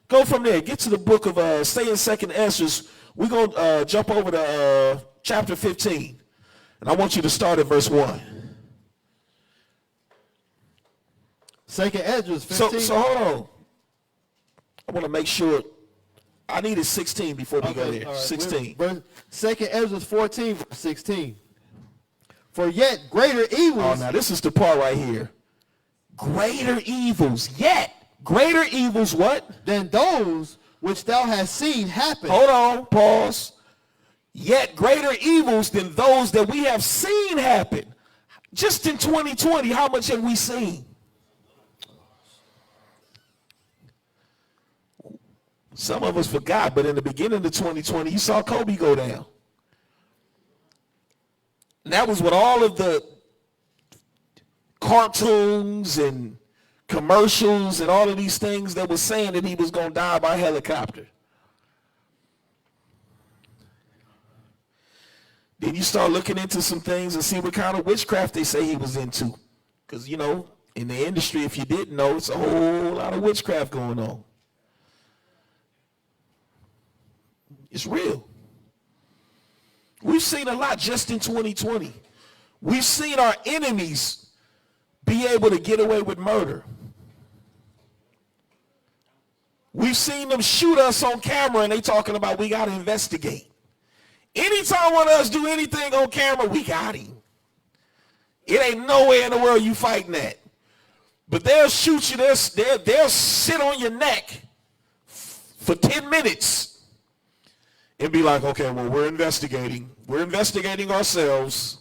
Go from there. Get to the book of, stay in 2nd Esdras. We're going to jump over to chapter 15. And I want you to start at verse 1. 2nd Esdras 15. So hold on. I want to make sure. I needed 16 before we go there. Right. 16. 2nd Esdras 14, verse 16. For yet greater evils. Oh, now this is the part right here. Greater evils. Yet. Greater evils what? Than those which thou hast seen happen. Hold on, pause. Yet greater evils than those that we have seen happen. Just in 2020, how much have we seen? Some of us forgot, but in the beginning of 2020, you saw Kobe go down. And that was with all of the cartoons and commercials and all of these things that was saying that he was going to die by helicopter. Then you start looking into some things and see what kind of witchcraft they say he was into. Because, you know, in the industry, if you didn't know, it's a whole lot of witchcraft going on. It's real. We've seen a lot just in 2020. We've seen our enemies be able to get away with murder. We've seen them shoot us on camera and they talking about we got to investigate. Anytime one of us do anything on camera, we got him. It ain't nowhere in the world you fighting that. But they'll shoot you, they'll sit on your neck for 10 minutes and be like, okay, well, we're investigating. We're investigating ourselves.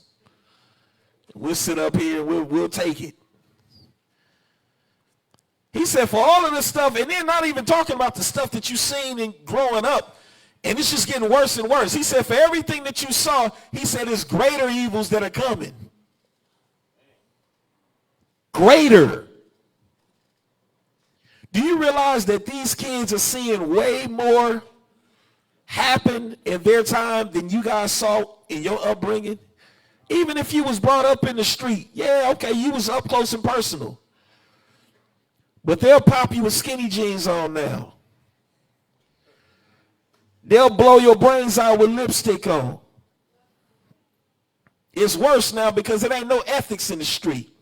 We'll sit up here and we'll take it. He said for all of this stuff, and they're not even talking about the stuff that you've seen in growing up, and it's just getting worse and worse. He said for everything that you saw, he said there's greater evils that are coming. Greater. Do you realize that these kids are seeing way more happen in their time than you guys saw in your upbringing? Even if you was brought up in the street, yeah, okay, you was up close and personal. But they'll pop you with skinny jeans on now. They'll blow your brains out with lipstick on. It's worse now because it ain't no ethics in the street.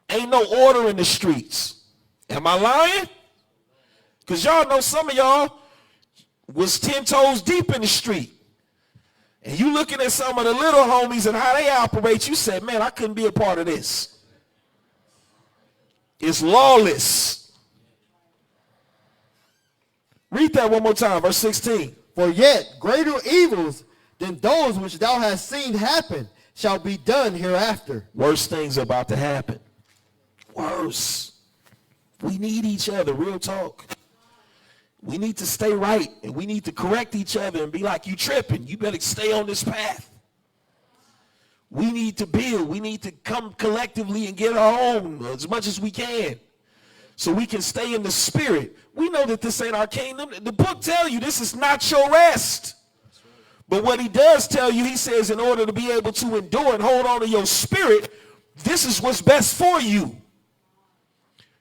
Ain't no order in the streets. Am I lying? Because y'all know some of y'all was 10 toes deep in the street. and you looking at some of the little homies and how they operate, you said, man, I couldn't be a part of this. It's lawless. Read that one more time, verse 16. For yet greater evils than those which thou hast seen happen shall be done hereafter. Worse things are about to happen. Worse. We need each other, real talk. We need to stay right, and we need to correct each other and be like, you tripping. You better stay on this path. We need to build. We need to come collectively and get our own as much as we can so we can stay in the spirit. We know that this ain't our kingdom. The book tells you this is not your rest. But what he does tell you, he says, in order to be able to endure and hold on to your spirit, this is what's best for you.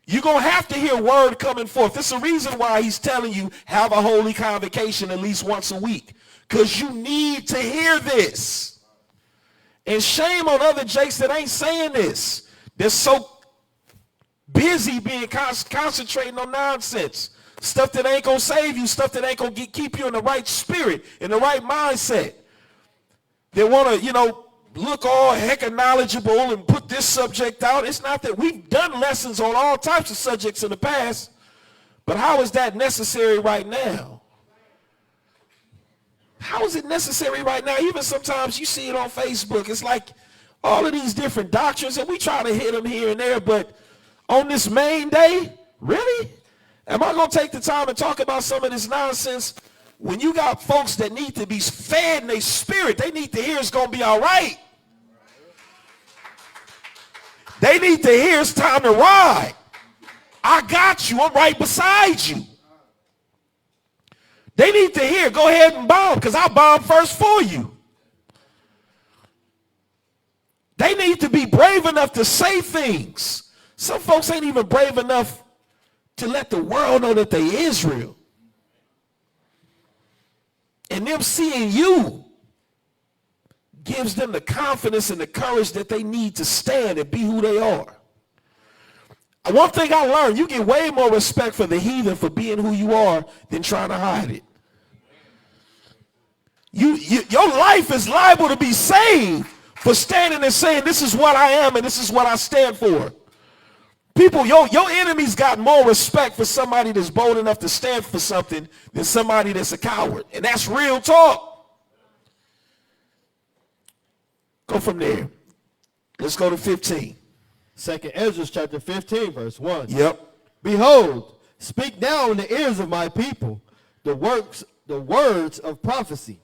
You're going to have to hear word coming forth. This is the reason why he's telling you have a holy convocation at least once a week. Because you need to hear this. And shame on other jakes that ain't saying this. They're so busy being concentrating on nonsense. Stuff that ain't going to save you. Stuff that ain't going to keep you in the right spirit, in the right mindset. They want to, look all heck knowledgeable and put this subject out. It's not that. We've done lessons on all types of subjects in the past, but how is that necessary right now? How is it necessary right now? Even sometimes you see it on Facebook. It's like all of these different doctrines, and we try to hit them here and there, but on this main day, really? Am I going to take the time and talk about some of this nonsense when you got folks that need to be fed in their spirit? They need to hear it's going to be all right. They need to hear it's time to ride. I got you. I'm right beside you. They need to hear, go ahead and bomb, because I'll bomb first for you. They need to be brave enough to say things. Some folks ain't even brave enough to let the world know that they Israel. And them seeing you gives them the confidence and the courage that they need to stand and be who they are. One thing I learned, you get way more respect for the heathen for being who you are than trying to hide it. Your life is liable to be saved for standing and saying, this is what I am and this is what I stand for. People, your enemies got more respect for somebody that's bold enough to stand for something than somebody that's a coward. And that's real talk. Go from there. Let's go to 15. 2 Ezra chapter 15, verse 1. Yep. Behold, speak now in the ears of my people the words of prophecy.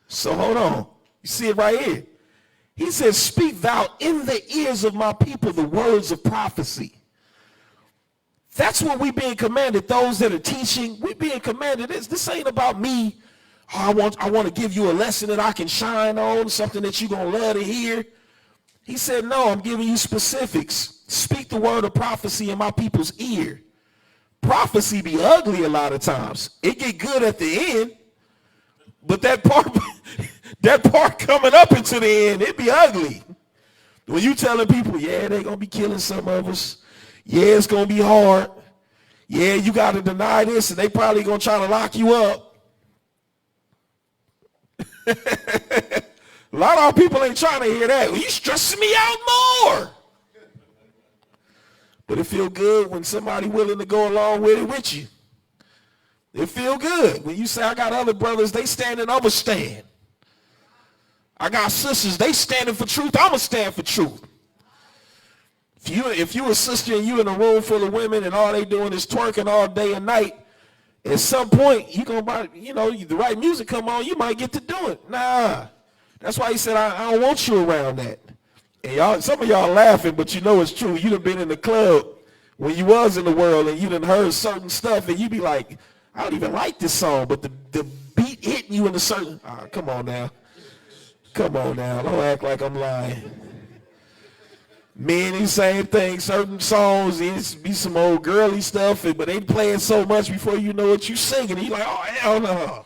So hold on. You see it right here. He says, speak thou in the ears of my people the words of prophecy. That's what we're being commanded. Those that are teaching, we're being commanded. This ain't about me. Oh, I want to give you a lesson that I can shine on, something that you're going to love to hear. He said, no, I'm giving you specifics. Speak the word of prophecy in my people's ear. Prophecy be ugly a lot of times. It get good at the end, but that part coming up into the end, it be ugly. When you telling people, yeah, they're going to be killing some of us. Yeah, it's going to be hard. Yeah, you got to deny this, and they probably going to try to lock you up. A lot of our people ain't trying to hear that. Well, you stressing me out more. But it feel good when somebody willing to go along with it with you. It feel good when you say, I got other brothers, they standing, I'ma stand. I got sisters, they standing for truth, I'ma stand for truth. If you a sister and you in a room full of women and all they doing is twerking all day and night, at some point, you gonna, the right music come on, you might get to do it. Nah. That's why he said, I don't want you around that. And some of y'all laughing, but you know it's true. You done been in the club when you was in the world and you done heard certain stuff and you be like, I don't even like this song, but the beat hitting you in a certain, come on now. Come on now, don't act like I'm lying. Men, the same thing, certain songs, it be some old girly stuff, but they playing so much before you know what you singing. And you like, oh, hell no.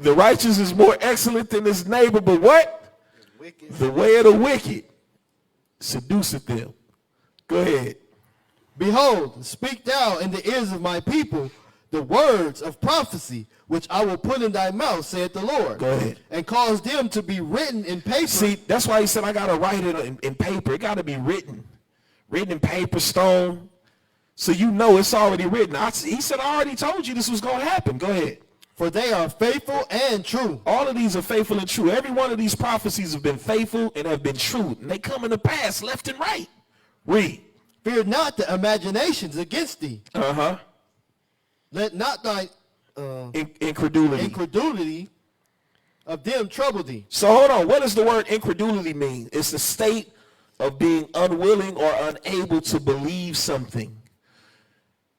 The righteous is more excellent than his neighbor, but what? The way of the wicked seduceth them. Go ahead. Behold, speak thou in the ears of my people the words of prophecy, which I will put in thy mouth, saith the Lord. Go ahead. And cause them to be written in paper. See, that's why he said I got to write it in paper. It got to be written. Written in paper, stone. So you know it's already written. He said, I already told you this was going to happen. Go ahead. For they are faithful and true. All of these are faithful and true. Every one of these prophecies have been faithful and have been true. And they come in the past, left and right. Read. Fear not the imaginations against thee. Uh-huh. Let not thy Incredulity. of them trouble thee. So hold on. What does the word incredulity mean? It's the state of being unwilling or unable to believe something.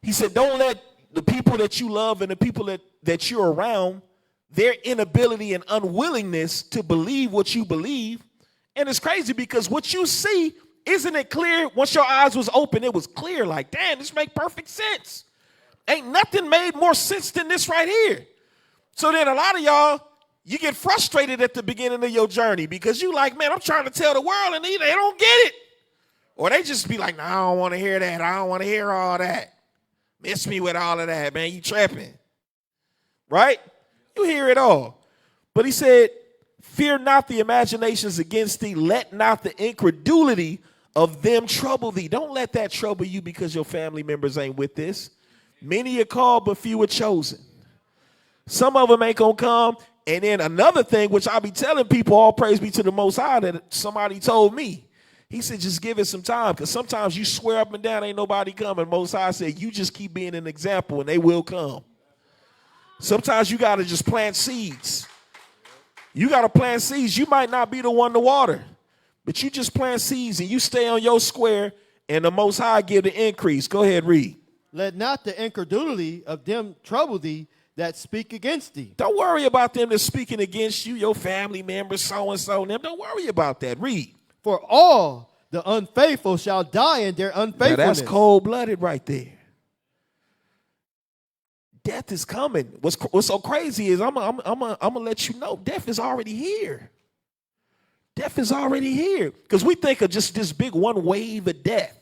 He said, don't let the people that you love and the people that you're around, their inability and unwillingness to believe what you believe. And it's crazy because what you see, isn't it clear? Once your eyes was open, it was clear. Like, damn, this make perfect sense. Ain't nothing made more sense than this right here. So then a lot of y'all, you get frustrated at the beginning of your journey because you like, man, I'm trying to tell the world and they don't get it. Or they just be like, no, I don't want to hear that. I don't want to hear all that. Miss me with all of that, man. You trapping. Right? You hear it all. But he said, fear not the imaginations against thee. Let not the incredulity of them trouble thee. Don't let that trouble you because your family members ain't with this. Many are called, but few are chosen. Some of them ain't going to come. And then another thing, which I be telling people, all praise be to the Most High, that somebody told me. He said, just give it some time, because sometimes you swear up and down ain't nobody coming. Most High said, you just keep being an example, and they will come. Sometimes you got to just plant seeds. You got to plant seeds. You might not be the one to water, but you just plant seeds, and you stay on your square, and the Most High give the increase. Go ahead, read. Let not the incredulity of them trouble thee that speak against thee. Don't worry about them that's speaking against you, your family members, so-and-so, them. Don't worry about that. Read. For all the unfaithful shall die in their unfaithfulness. Now that's cold-blooded right there. Death is coming. What's so crazy is I'm gonna let you know death is already here. Death is already here. Because we think of just this big one wave of death.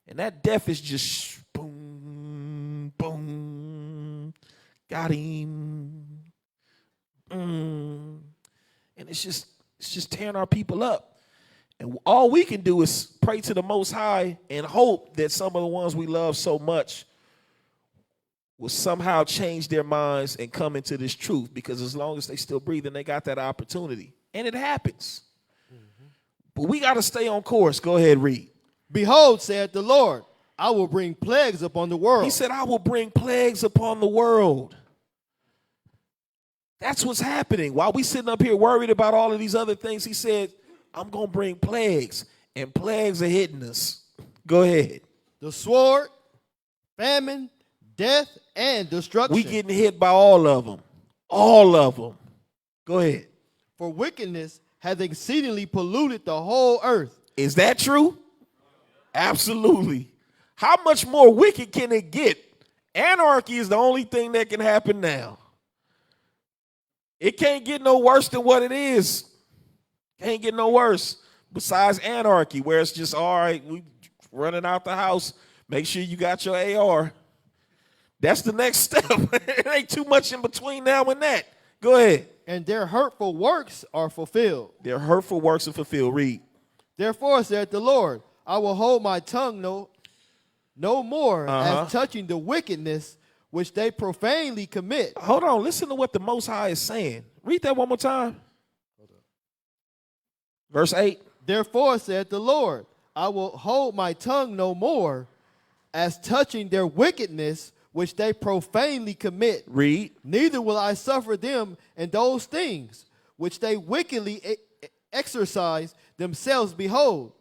And that death is just boom, boom, got him. And it's just tearing our people up. And all we can do is pray to the Most High and hope that some of the ones we love so much will somehow change their minds and come into this truth, because as long as they still breathing, they got that opportunity. And it happens. But we got to stay on course. Go ahead, read. Behold, saith the Lord, I will bring plagues upon the world. He said, I will bring plagues upon the world. That's what's happening. While we sitting up here worried about all of these other things, he said, I'm going to bring plagues, and plagues are hitting us. Go ahead. The sword, famine, death, and destruction. We getting hit by all of them. All of them. Go ahead. For wickedness hath exceedingly polluted the whole earth. Is that true? Absolutely. How much more wicked can it get? Anarchy is the only thing that can happen now. It can't get no worse than what it is. Can't get no worse besides anarchy, where it's just, all right, we running out the house. Make sure you got your AR. That's the next step. It ain't too much in between now and that. Go ahead. And their hurtful works are fulfilled. Their hurtful works are fulfilled. Read. Therefore, saith the Lord, I will hold my tongue no more as touching the wickedness which they profanely commit. Hold on. Listen to what the Most High is saying. Read that one more time. Verse 8. Therefore, saith the Lord, I will hold my tongue no more as touching their wickedness which they profanely commit. Read. Neither will I suffer them in those things which they wickedly exercise themselves. Behold,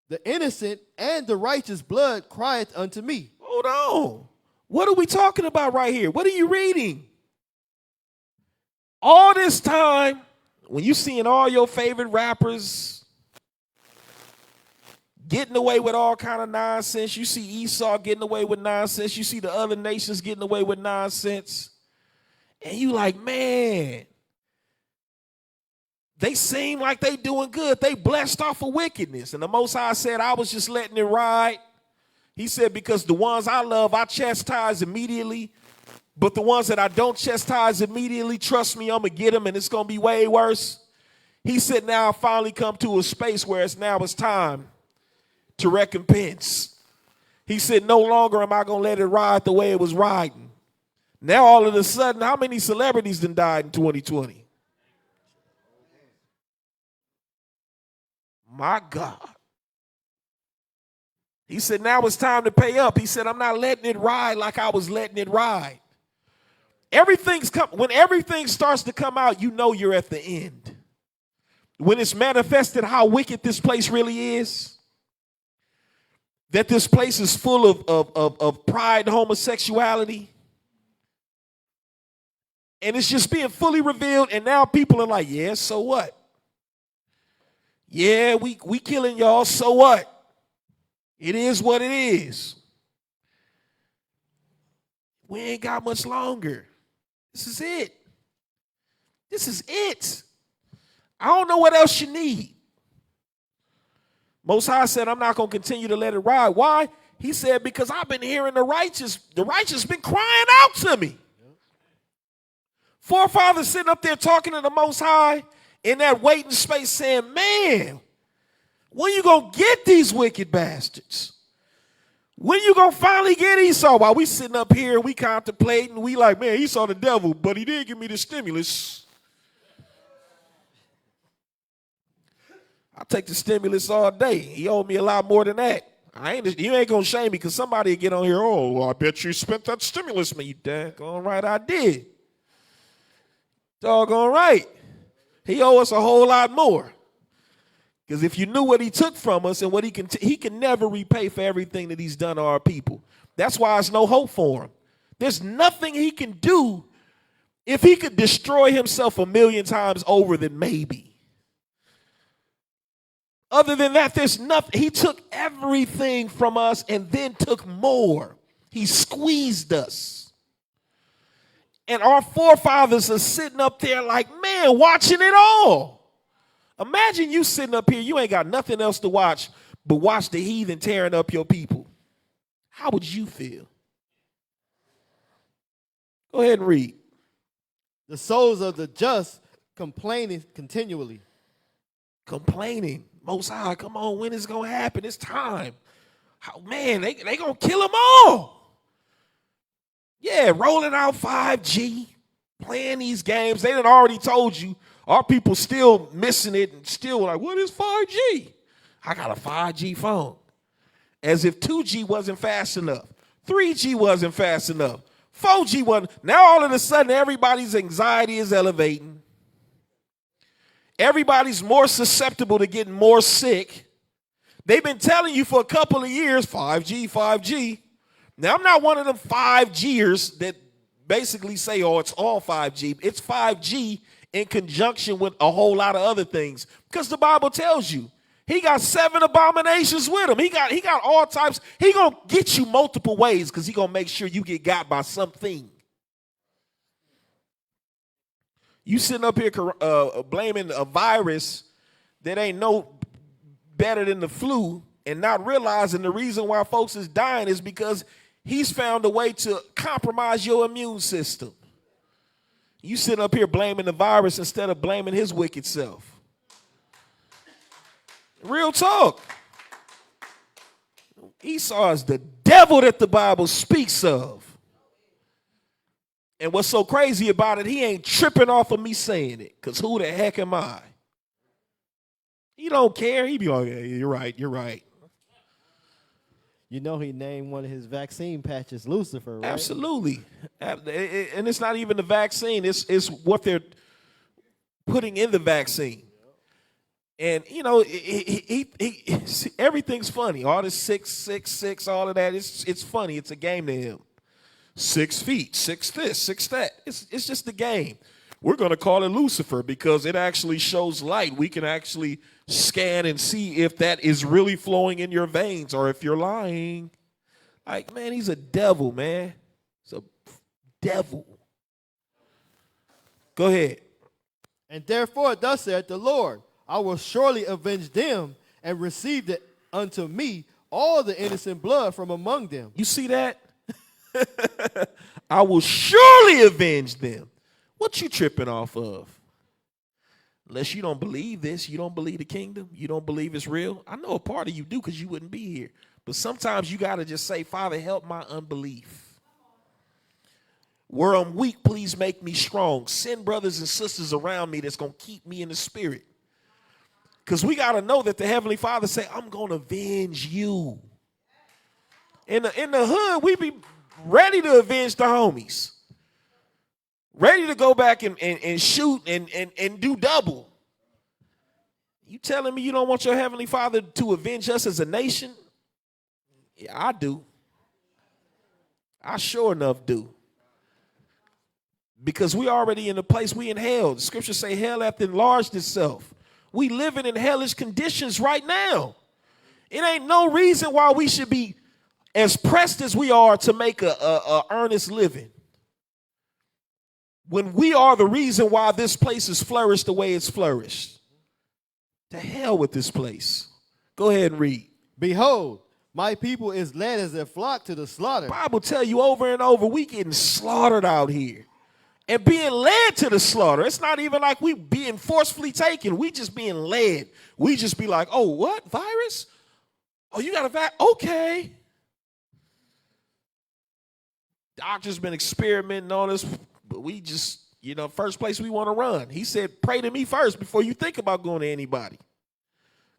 the innocent and the righteous blood crieth unto me. Hold on. What are we talking about right here? What are you reading? All this time, when you seeing all your favorite rappers getting away with all kind of nonsense, you see Esau getting away with nonsense, you see the other nations getting away with nonsense, and you like, man, they seem like they doing good. They blessed off of wickedness. And the Most High said, I was just letting it ride. He said, because the ones I love, I chastise immediately. But the ones that I don't chastise immediately, trust me, I'm going to get them and it's going to be way worse. He said, now I finally come to a space where it's time to recompense. He said, no longer am I going to let it ride the way it was riding. Now all of a sudden, how many celebrities done died in 2020? My God. He said, now it's time to pay up. He said, I'm not letting it ride like I was letting it ride. When everything starts to come out, you know you're at the end. When it's manifested how wicked this place really is, that this place is full of pride and homosexuality, and it's just being fully revealed, and now people are like, yeah, so what? Yeah, we killing y'all, so what? It is what it is. We ain't got much longer. This is it. This is it. I don't know what else you need. Most High said, I'm not going to continue to let it ride. Why? He said, because I've been hearing the righteous been crying out to me. Forefathers sitting up there talking to the Most High in that waiting space saying, man, when you going to get these wicked bastards? When you going to finally get Esau? While we sitting up here, we contemplating, we like, man, Esau the devil, but he did give me the stimulus. I take the stimulus all day. He owed me a lot more than that. You ain't going to shame me because somebody will get on here, oh, well, I bet you spent that stimulus money. You daggone right I did. Doggone right. He owe us a whole lot more. Because if you knew what he took from us and what he can never repay for everything that he's done to our people. That's why there's no hope for him. There's nothing he can do. If he could destroy himself 1,000,000 times over, then maybe. Other than that, there's nothing. He took everything from us and then took more. He squeezed us. And our forefathers are sitting up there like, man, watching it all. Imagine you sitting up here, you ain't got nothing else to watch but watch the heathen tearing up your people. How would you feel? Go ahead and read. The souls of the just complaining continually. Complaining. Most High, come on, when is it going to happen? It's time. Man, they going to kill them all. Yeah, rolling out 5G, playing these games. They done already told you. Our people still missing it and still like, what is 5G? I got a 5G phone. As if 2G wasn't fast enough. 3G wasn't fast enough. 4G wasn't. Now all of a sudden everybody's anxiety is elevating. Everybody's more susceptible to getting more sick. They've been telling you for a couple of years, 5G, 5G. Now, I'm not one of them 5Gers that basically say, oh, it's all 5G. It's 5G in conjunction with a whole lot of other things. Because the Bible tells you, he got 7 abominations with him. He got all types. He going to get you multiple ways because he going to make sure you get got by something. You sitting up here blaming a virus that ain't no better than the flu and not realizing the reason why folks is dying is because he's found a way to compromise your immune system. You sitting up here blaming the virus instead of blaming his wicked self. Real talk. Esau is the devil that the Bible speaks of. And what's so crazy about it, he ain't tripping off of me saying it. Because who the heck am I? He don't care. He be like, yeah, you're right, you're right. You know he named one of his vaccine patches Lucifer, right? Absolutely. And it's not even the vaccine. It's what they're putting in the vaccine. And, you know, everything's funny. All this 666, all of that, it's funny. It's a game to him. 6 feet, 6 this, 6 that. It's just a game. We're going to call it Lucifer because it actually shows light. We can actually scan and see if that is really flowing in your veins or if you're lying. Like, man, he's a devil, man. He's a devil. Go ahead. And therefore, thus saith the Lord, I will surely avenge them and receive it unto me all the innocent blood from among them. You see that? I will surely avenge them. What you tripping off of? Unless you don't believe this, you don't believe the kingdom, you don't believe it's real. I know a part of you do because you wouldn't be here. But sometimes you got to just say, Father, help my unbelief. Where I'm weak, please make me strong. Send brothers and sisters around me that's going to keep me in the spirit. Because we got to know that the Heavenly Father say, I'm going to avenge you. In the hood, we be ready to avenge the homies. Ready to go back and shoot and do double. You telling me you don't want your Heavenly Father to avenge us as a nation? Yeah, I do. I sure enough do. Because we already in the place we in hell. The scriptures say hell hath enlarged itself. We living in hellish conditions right now. It ain't no reason why we should be as pressed as we are to make a earnest living. When we are the reason why this place has flourished the way it's flourished. To hell with this place. Go ahead and read. Behold, my people is led as a flock to the slaughter. The Bible tell you over and over, we getting slaughtered out here. And being led to the slaughter. It's not even like we being forcefully taken. We just being led. We just be like, oh, what? Virus? Oh, you got a virus? Okay. Doctor's been experimenting on us, but we just, first place we want to run. He said, pray to me first before you think about going to anybody.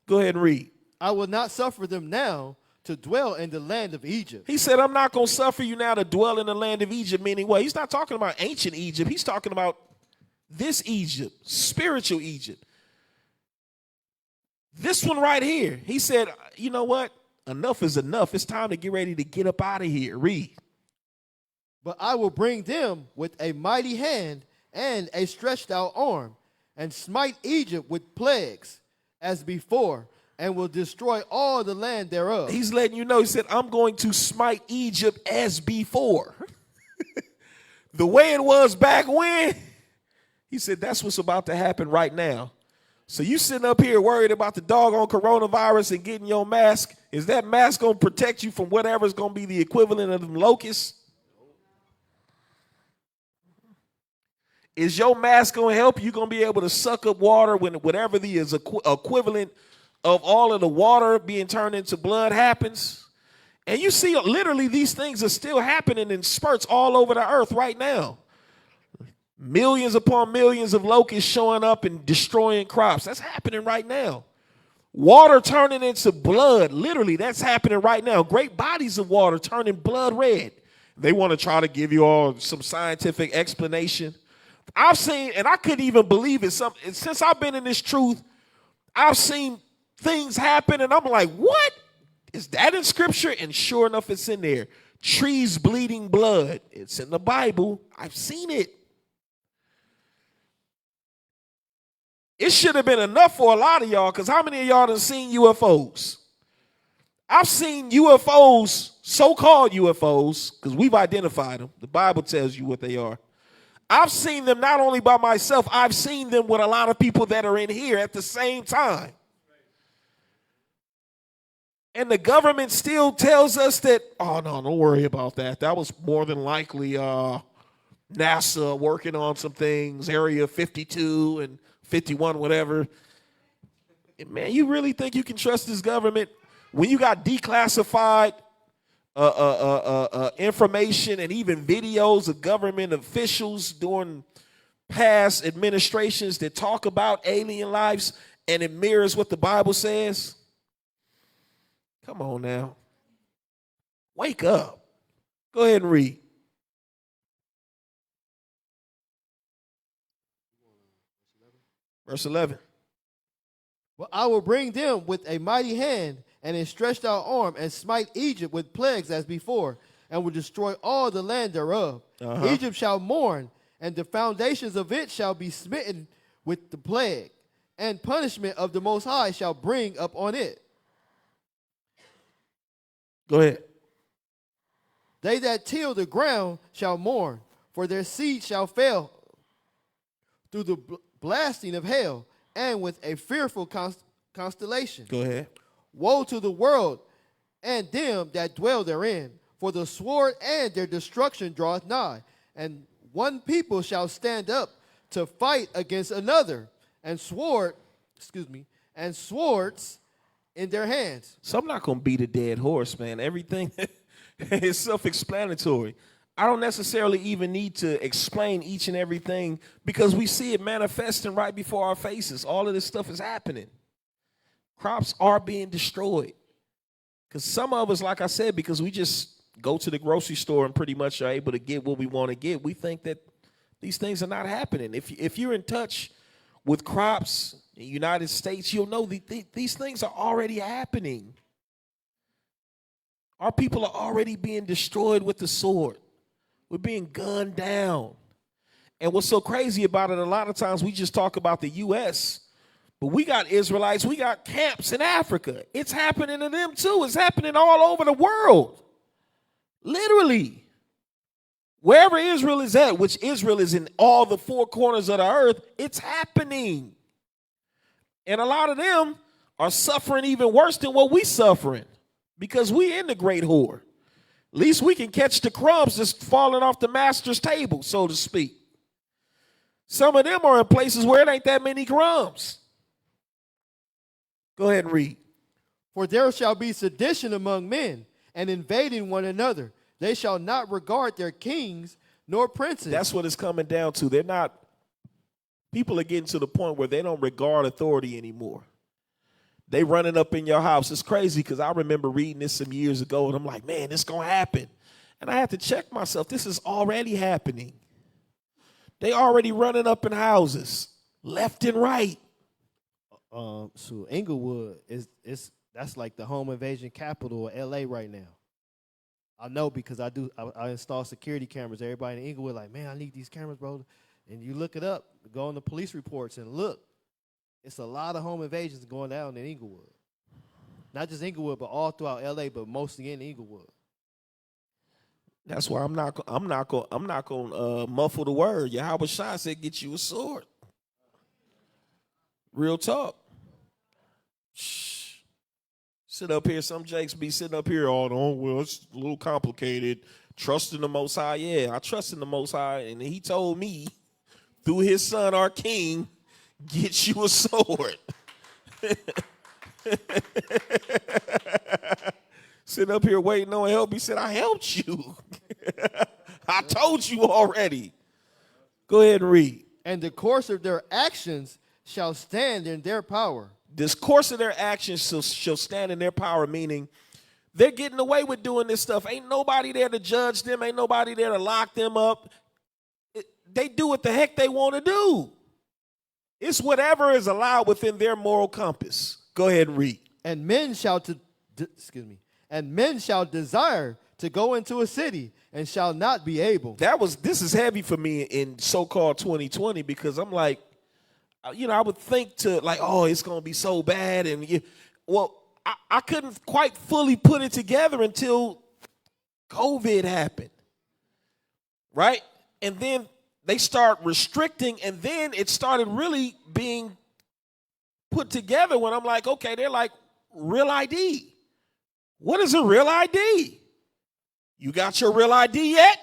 Go ahead and read. I will not suffer them now to dwell in the land of Egypt. He said, I'm not going to suffer you now to dwell in the land of Egypt, meaning what? He's not talking about ancient Egypt. He's talking about this Egypt, spiritual Egypt. This one right here. He said, you know what? Enough is enough. It's time to get ready to get up out of here. Read. But I will bring them with a mighty hand and a stretched out arm, and smite Egypt with plagues as before, and will destroy all the land thereof. He's letting you know, he said, I'm going to smite Egypt as before. The way it was back when, he said, that's what's about to happen right now. So you sitting up here worried about the doggone coronavirus and getting your mask. Is that mask going to protect you from whatever's going to be the equivalent of them locusts? Is your mask going to help you? Going to be able to suck up water when whatever the is equivalent of all of the water being turned into blood happens? And you see, literally, these things are still happening in spurts all over the earth right now. Millions upon millions of locusts showing up and destroying crops. That's happening right now. Water turning into blood. Literally, that's happening right now. Great bodies of water turning blood red. They want to try to give you all some scientific explanation. I've seen, and I couldn't even believe it. Since I've been in this truth, I've seen things happen, and I'm like, what? Is that in scripture? And sure enough, it's in there. Trees bleeding blood. It's in the Bible. I've seen it. It should have been enough for a lot of y'all, because how many of y'all done seen UFOs? I've seen UFOs, so-called UFOs, because we've identified them. The Bible tells you what they are. I've seen them not only by myself, I've seen them with a lot of people that are in here at the same time. And the government still tells us that, oh, no, don't worry about that. That was more than likely NASA working on some things, Area 52 and 51, whatever. And man, you really think you can trust this government when you got declassified information and even videos of government officials during past administrations that talk about alien lives and it mirrors what the Bible says? Come on now. Wake up. Go ahead and read. Verse 11. But I will bring them with a mighty hand and a stretched out arm, and smite Egypt with plagues as before, and will destroy all the land thereof. Egypt shall mourn, and the foundations of it shall be smitten with the plague, and punishment of the Most High shall bring up on it. Go ahead. They that till the ground shall mourn, for their seed shall fail through the blasting of hail, and with a fearful constellation. Go ahead. Woe to the world and them that dwell therein. For the sword and their destruction draweth nigh, and one people shall stand up to fight against another, and swords in their hands. So I'm not going to beat a dead horse, man. Everything is self-explanatory. I don't necessarily even need to explain each and everything because we see it manifesting right before our faces. All of this stuff is happening. Crops are being destroyed. Because some of us, like I said, because we just go to the grocery store and pretty much are able to get what we want to get, we think that these things are not happening. If you're in touch with crops in the United States, you'll know these things are already happening. Our people are already being destroyed with the sword. We're being gunned down. And what's so crazy about it, a lot of times we just talk about the U.S., but we got Israelites, we got camps in Africa. It's happening to them too. It's happening all over the world. Literally. Wherever Israel is at, which Israel is in all the four corners of the earth, it's happening. And a lot of them are suffering even worse than what we suffering because we in the great whore. At least we can catch the crumbs just falling off the master's table, so to speak. Some of them are in places where it ain't that many crumbs. Go ahead and read. For there shall be sedition among men, and invading one another. They shall not regard their kings nor princes. That's what it's coming down to. People are getting to the point where they don't regard authority anymore. They running up in your house. It's crazy because I remember reading this some years ago, and I'm like, man, this going to happen. And I had to check myself. This is already happening. They already running up in houses, left and right. So Inglewood that's like the home invasion capital of LA right now. I know because I install security cameras. Everybody in Inglewood like, man, I need these cameras, bro. And you look it up, go on the police reports and look. It's a lot of home invasions going down in Inglewood. Not just Inglewood, but all throughout LA, but mostly in Inglewood. That's why I'm not going to muffle the word. Yahweh Shai said, get you a sword. Real talk. Shh. Sit up here. Some jakes be sitting up here all on. Well, it's a little complicated. Trust in the Most High. Yeah, I trust in the Most High. And he told me, through his son, our king, get you a sword. Sitting up here waiting on help. He said, I helped you. I told you already. Go ahead and read. And the course of their actions shall stand in their power. This course of their actions shall stand in their power, meaning they're getting away with doing this stuff. Ain't nobody there to judge them. Ain't nobody there to lock them up. They do what the heck they want to do. It's whatever is allowed within their moral compass. Go ahead and read. And men shall desire to go into a city and shall not be able. This is heavy for me in so-called 2020 because I'm like, I would think it's going to be so bad. And I couldn't quite fully put it together until COVID happened. Right? And then they start restricting, and then it started really being put together when I'm like, okay, they're like, real ID. What is a real ID? You got your real ID yet?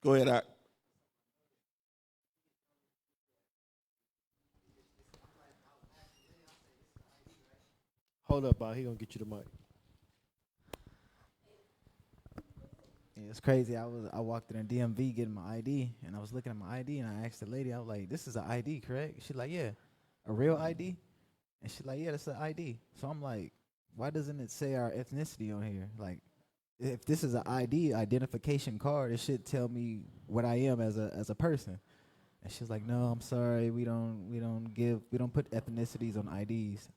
Go ahead, Ike. Hold up, Bob. He gonna get you the mic. Yeah, it's crazy. I walked in a DMV getting my ID, and I was looking at my ID, and I asked the lady, I was like, "This is an ID, correct?" She's like, "Yeah, a real ID," and she's like, "Yeah, that's an ID." So I'm like, "Why doesn't it say our ethnicity on here? Like, if this is an ID identification card, it should tell me what I am as a person." And she's like, "No, I'm sorry, we don't put ethnicities on IDs."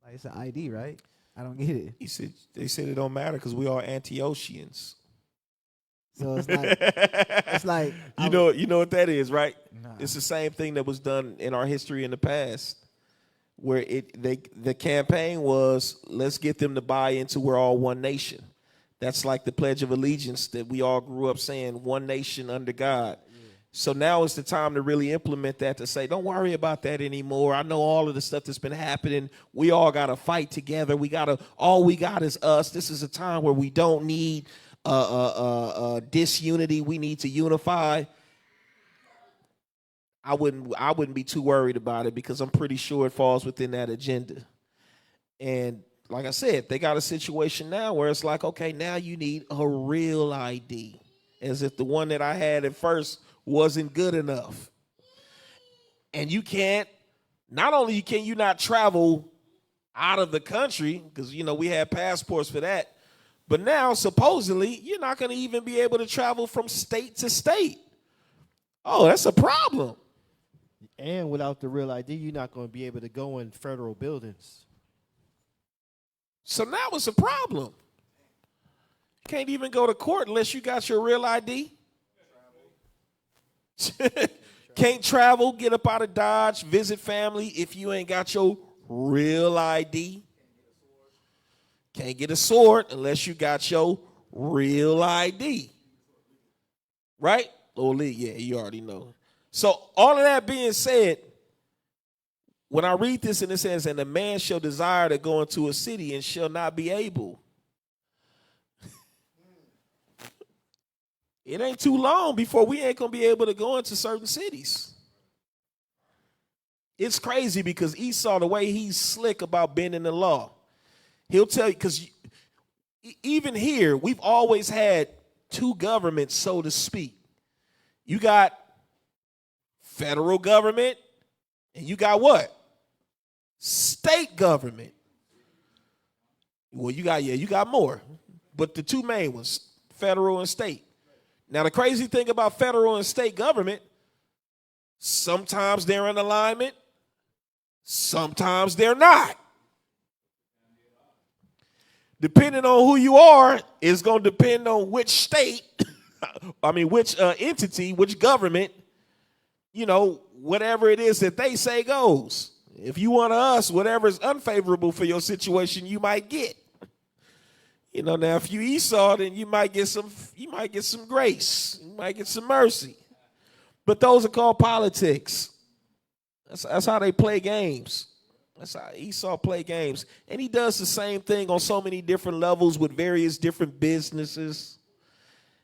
Like, it's an ID, right? I don't get it. They said it don't matter because we are Antiochians. So it's like you know what that is, right? Nah. It's the same thing that was done in our history in the past, where the campaign was, let's get them to buy into we're all one nation. That's like the Pledge of Allegiance that we all grew up saying, one nation under God. So now is the time to really implement that, to say, don't worry about that anymore. I know all of the stuff that's been happening. We all got to fight together. All we got is us. This is a time where we don't need disunity. We need to unify. I wouldn't be too worried about it, because I'm pretty sure it falls within that agenda. And like I said, they got a situation now where it's like, okay, now you need a real ID, as if the one that I had at first wasn't good enough. And you can't, not only can you not travel out of the country, because, we had passports for that, but now supposedly you're not going to even be able to travel from state to state. Oh, that's a problem. And without the real ID, you're not going to be able to go in federal buildings. So now it's a problem. You can't even go to court unless you got your real ID. Can't travel, get up out of Dodge, visit family if you ain't got your real ID. Can't get a sword unless you got your real ID. Right? Oh, yeah, you already know. So all of that being said, when I read this and it says, and a man shall desire to go into a city and shall not be able. It ain't too long before we ain't going to be able to go into certain cities. It's crazy because Esau, the way he's slick about bending the law, he'll tell you, because even here, we've always had two governments, so to speak. You got federal government, and you got what? State government. Well, you got more. But the two main ones, federal and state. Now, the crazy thing about federal and state government, sometimes they're in alignment, sometimes they're not. Depending on who you are, it's going to depend on which state, which entity, which government, whatever it is that they say goes. If you want us, whatever is unfavorable for your situation, you might get. Now if you Esau, then you might get some grace. You might get some mercy. But those are called politics. That's how they play games. That's how Esau play games. And he does the same thing on so many different levels with various different businesses.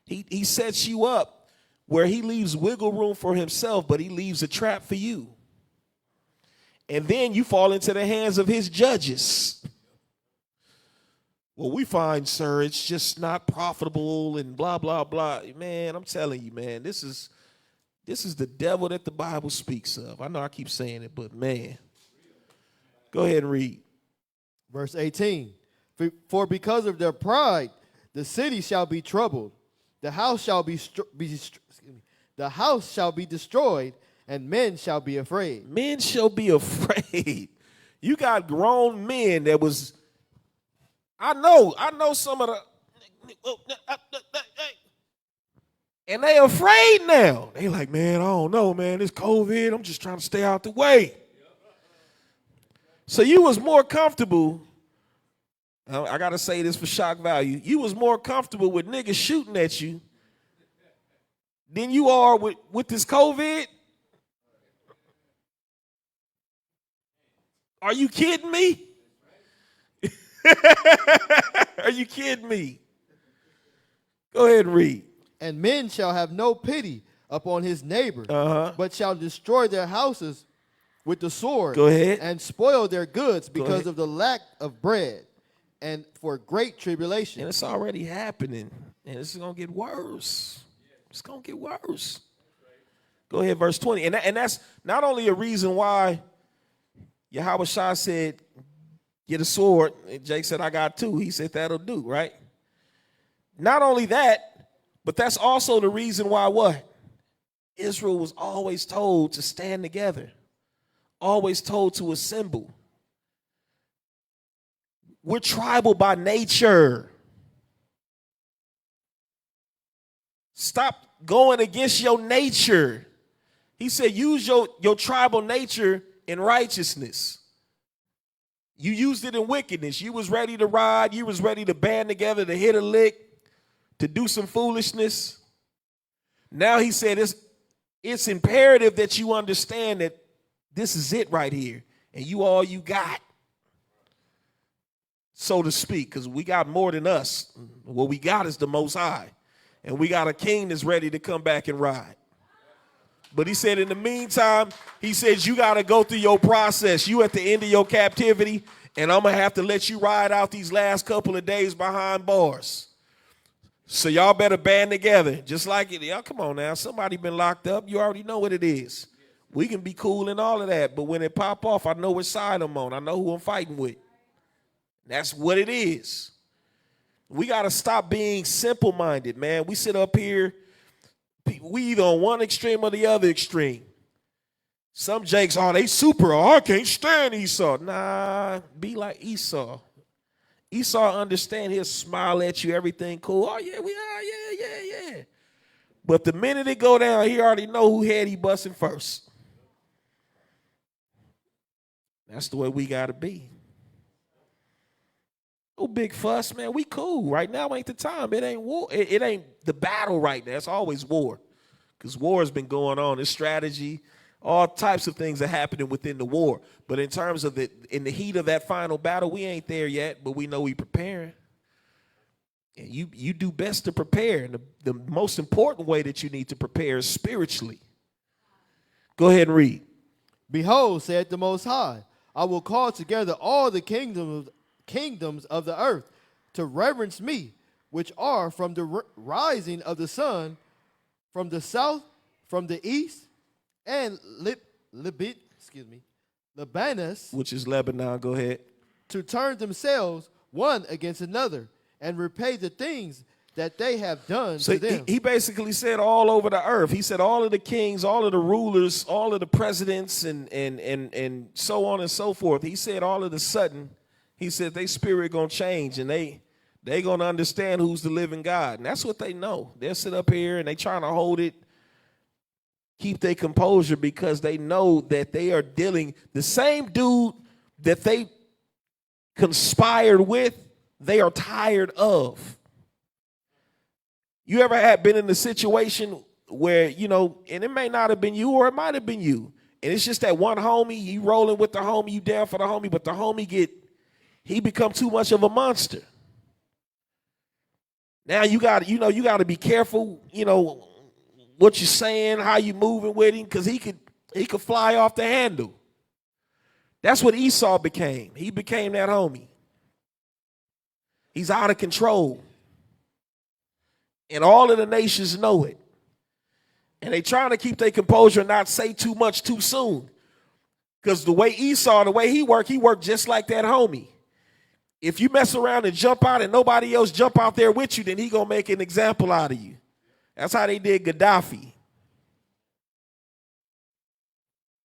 He sets you up where he leaves wiggle room for himself, but he leaves a trap for you. And then you fall into the hands of his judges. Well, we find, sir, it's just not profitable and blah, blah, blah. Man, I'm telling you, man, this is the devil that the Bible speaks of. I know I keep saying it, but man. Go ahead and read. Verse 18. For because of their pride, the city shall be troubled. The house shall be destroyed, and men shall be afraid. Men shall be afraid. You got grown men that was, I know some of the, and they afraid now. They like, man, I don't know, man. It's COVID. I'm just trying to stay out the way. So you was more comfortable, I got to say this for shock value, you was more comfortable with niggas shooting at you than you are with this COVID? Are you kidding me? Are you kidding me? Go ahead and read. And men shall have no pity upon his neighbor, but shall destroy their houses with the sword. Go ahead. And spoil their goods because of the lack of bread and for great tribulation. And it's already happening. And it's going to get worse. It's going to get worse. Go ahead, verse 20. And that's not only a reason why Yahweh Shah said, get a sword. And Jake said, I got two. He said, that'll do, right? Not only that, but that's also the reason why what? Israel was always told to stand together. Always told to assemble. We're tribal by nature. Stop going against your nature. He said, use your tribal nature in righteousness. You used it in wickedness. You was ready to ride. You was ready to band together to hit a lick, to do some foolishness. Now he said, it's imperative that you understand that this is it right here. And you all you got, so to speak, because we got more than us. What we got is the Most High. And we got a king that's ready to come back and ride. But he said in the meantime, he says you got to go through your process. You at the end of your captivity, and I'm going to have to let you ride out these last couple of days behind bars. So y'all better band together. Just like it. Y'all, come on now. Somebody been locked up. You already know what it is. We can be cool and all of that. But when it pop off, I know which side I'm on. I know who I'm fighting with. That's what it is. We got to stop being simple-minded, man. We sit up here. We either on one extreme or the other extreme. Some jakes, oh, they super. Oh, I can't stand Esau. Nah, be like Esau. Esau understand, he'll smile at you, everything cool. Oh, yeah, we are, yeah. But the minute it go down, he already know who head he busting first. That's the way we got to be. No big fuss, man. We cool. Right now ain't the time. It ain't war. It ain't the battle right now. It's always war. Because war has been going on. It's strategy. All types of things are happening within the war. But in terms of in the heat of that final battle, we ain't there yet, but we know we preparing. And you do best to prepare. And the most important way that you need to prepare is spiritually. Go ahead and read. Behold, said the Most High, I will call together all the kingdoms of the earth to reverence me, which are from the rising of the sun, from the south, from the east, and Libanus, which is Lebanon. Go ahead. To turn themselves one against another and repay the things that they have done to them. He basically said all over the earth. He said all of the kings, all of the rulers, all of the presidents, and so on and so forth. He said all of a sudden, he said their spirit gonna change and they gonna understand who's the living God. And that's what they know. They'll sit up here and they trying to hold it, keep their composure because they know that they are dealing, the same dude that they conspired with, they are tired of. You ever been in a situation where, and it may not have been you or it might have been you. And it's just that one homie, you rolling with the homie, you down for the homie, but the homie he become too much of a monster. Now you got to be careful, what you're saying, how you moving with him, because he could fly off the handle. That's what Esau became. He became that homie. He's out of control. And all of the nations know it. And they trying to keep their composure and not say too much too soon. Because the way Esau, the way he worked just like that homie. If you mess around and jump out and nobody else jump out there with you, then he going to make an example out of you. That's how they did Gaddafi.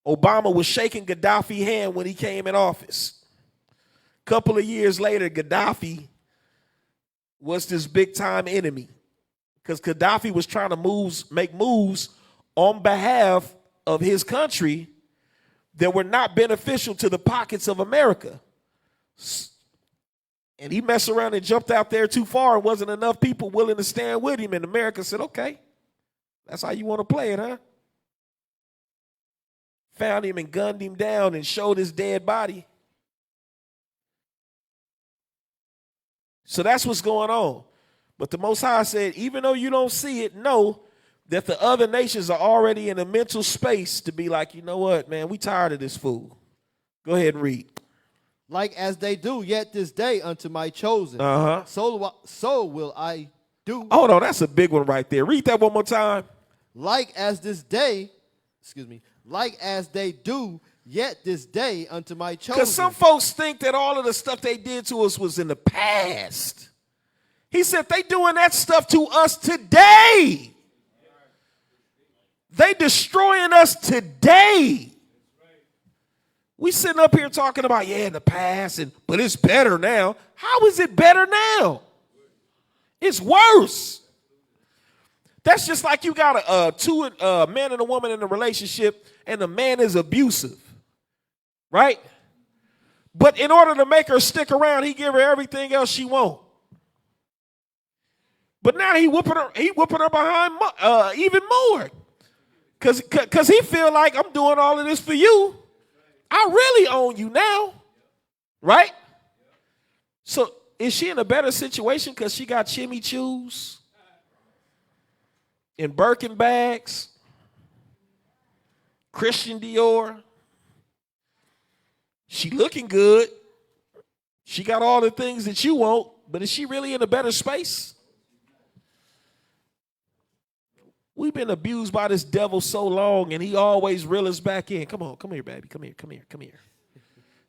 Obama was shaking Gaddafi's hand when he came in office. A couple of years later, Gaddafi was this big-time enemy. Because Gaddafi was trying to make moves on behalf of his country that were not beneficial to the pockets of America. And he messed around and jumped out there too far and wasn't enough people willing to stand with him. And America said, okay, that's how you want to play it, huh? Found him and gunned him down and showed his dead body. So that's what's going on. But the Most High said, even though you don't see it, know that the other nations are already in a mental space to be like, you know what, man, we tired of this fool. Go ahead and read. Like as they do yet this day unto my chosen, so will I do. Hold on, that's a big one right there. Read that one more time. Like as they do yet this day unto my chosen. Because some folks think that all of the stuff they did to us was in the past. He said they doing that stuff to us today. They destroying us today. We sitting up here talking about, in the past, but it's better now. How is it better now? It's worse. That's just like you got a man and a woman in a relationship, and the man is abusive, right? But in order to make her stick around, he give her everything else she wants. But now he whooping her behind even more. Cause he feel like I'm doing all of this for you. I really own you now, right? So is she in a better situation because she got Jimmy Choos and Birkin bags, Christian Dior? She looking good. She got all the things that you want, but is she really in a better space? We've been abused by this devil so long, and he always reel us back in. Come on, come here, baby. Come here. And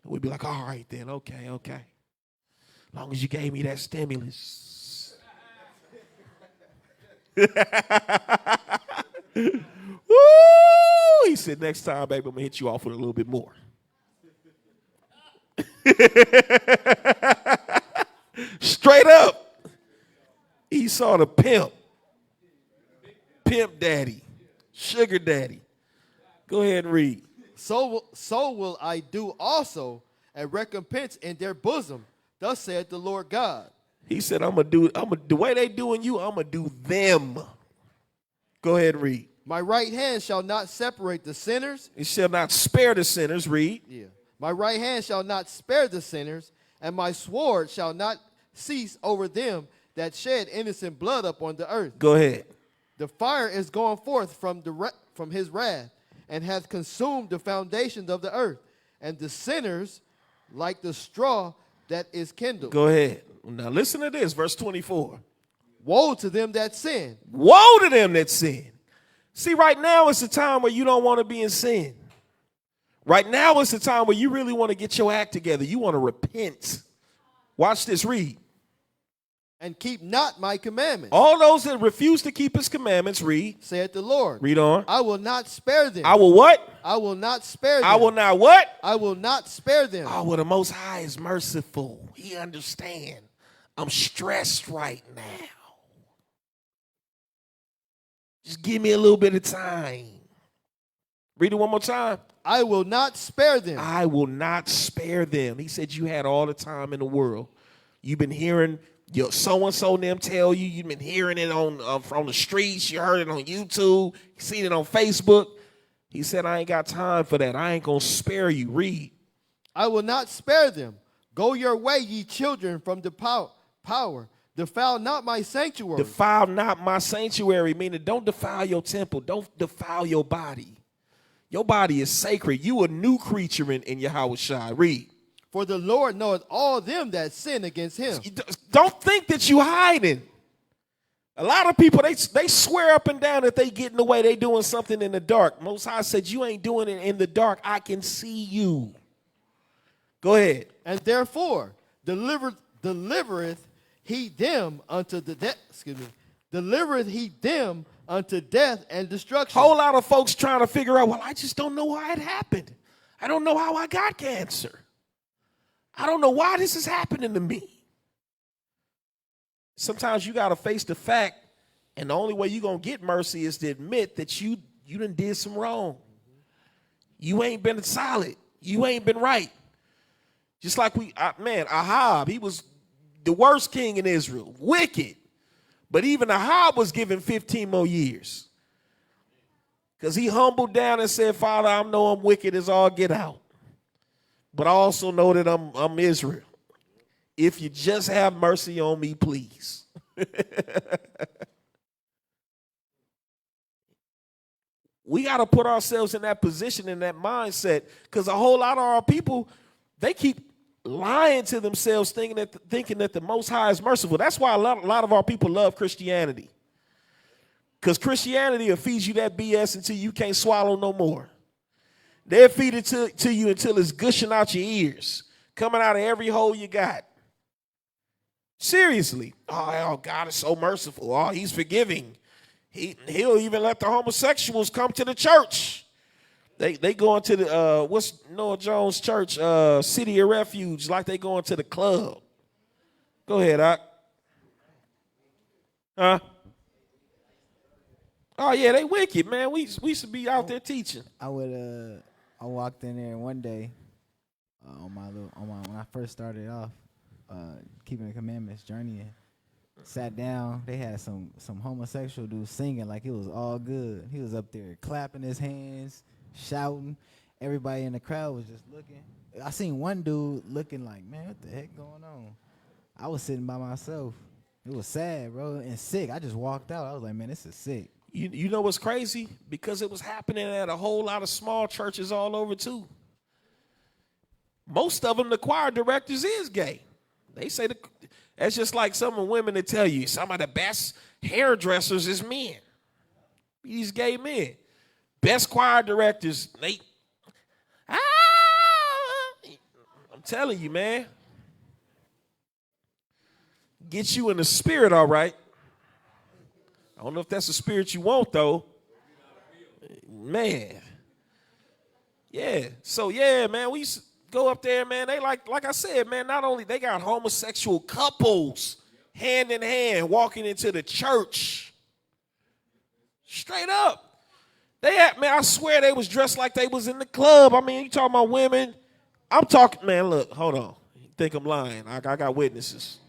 we'd be like, all right then, okay. As long as you gave me that stimulus. Woo! He said, next time, baby, I'm going to hit you off with a little bit more. Straight up. He saw the pimp daddy, sugar daddy. Go ahead and read. So will I do also, and recompense in their bosom. Thus saith the Lord God. He said, the way they doing you, I'm going to do them. Go ahead and read. My right hand shall not separate the sinners. It shall not spare the sinners. Read. Yeah. My right hand shall not spare the sinners, and my sword shall not cease over them that shed innocent blood upon the earth. Go ahead. The fire is going forth from his wrath, and hath consumed the foundations of the earth, and the sinners like the straw that is kindled. Go ahead. Now listen to this, verse 24. Woe to them that sin. Woe to them that sin. See, right now it's the time where you don't want to be in sin. Right now it's the time where you really want to get your act together. You want to repent. Watch this, read. And keep not my commandments. All those that refuse to keep his commandments, read. Saith the Lord. Read on. I will not spare them. I will what? I will not spare them. I will not what? I will not spare them. Oh, well, the Most High is merciful. He understands. I'm stressed right now. Just give me a little bit of time. Read it one more time. I will not spare them. I will not spare them. He said you had all the time in the world. You've been hearing your so-and-so them tell you. You've been hearing it on the streets. You heard it on YouTube. You seen it on Facebook. He said, I ain't got time for that. I ain't going to spare you. Read. I will not spare them. Go your way, ye children, from the power. Defile not my sanctuary. Defile not my sanctuary, meaning don't defile your temple. Don't defile your body. Your body is sacred. You a new creature in Yahweh Shai. Read. For the Lord knoweth all them that sin against him. Don't think that you hiding. A lot of people, they swear up and down that they getting away. They doing something in the dark. Most High said, you ain't doing it in the dark. I can see you. Go ahead. And therefore delivereth he them unto the death. Delivereth he them unto death and destruction. Whole lot of folks trying to figure out, well, I just don't know why it happened. I don't know how I got cancer. I don't know why this is happening to me. Sometimes you got to face the fact, and the only way you're going to get mercy is to admit that you done did some wrong. You ain't been solid. You ain't been right. Just like Ahab, he was the worst king in Israel, wicked. But even Ahab was given 15 more years. Because he humbled down and said, Father, I know I'm wicked as all get out. But I also know that I'm Israel. If you just have mercy on me, please. We got to put ourselves in that position, in that mindset, because a whole lot of our people, they keep lying to themselves, thinking that the Most High is merciful. That's why a lot of our people love Christianity, because Christianity will feed you that BS until you can't swallow no more. They'll feed it to you until it's gushing out your ears, coming out of every hole you got. Seriously. Oh, God is so merciful. Oh, he's forgiving. He'll even let the homosexuals come to the church. They go into the, what's Noah Jones Church, City of Refuge, like they going to the club. Go ahead, Doc. Huh? Oh, yeah, they wicked, man. We used to be out there teaching. I walked in there one day when I first started off keeping the commandments, journeying, Sat down. They had some homosexual dude singing like it was all good. He was up there clapping his hands, shouting. Everybody in the crowd was just looking. I seen one dude looking like, man, what the heck going on? I was sitting by myself. It was sad, bro, and sick. I just walked out. I was like, man, this is sick. You know what's crazy? Because it was happening at a whole lot of small churches all over too. Most of them, the choir directors is gay. They say that's just like some of the women that tell you some of the best hairdressers is men. These gay men. Best choir directors, I'm telling you, man. Get you in the spirit, all right. I don't know if that's the spirit you want, though. Man. Yeah. So, yeah, man, we used to go up there, man. They like I said, man, not only they got homosexual couples hand in hand walking into the church. Straight up. They had, man, I swear they was dressed like they was in the club. I mean, you talking about women. I'm talking, man, look, hold on. You think I'm lying. I got witnesses.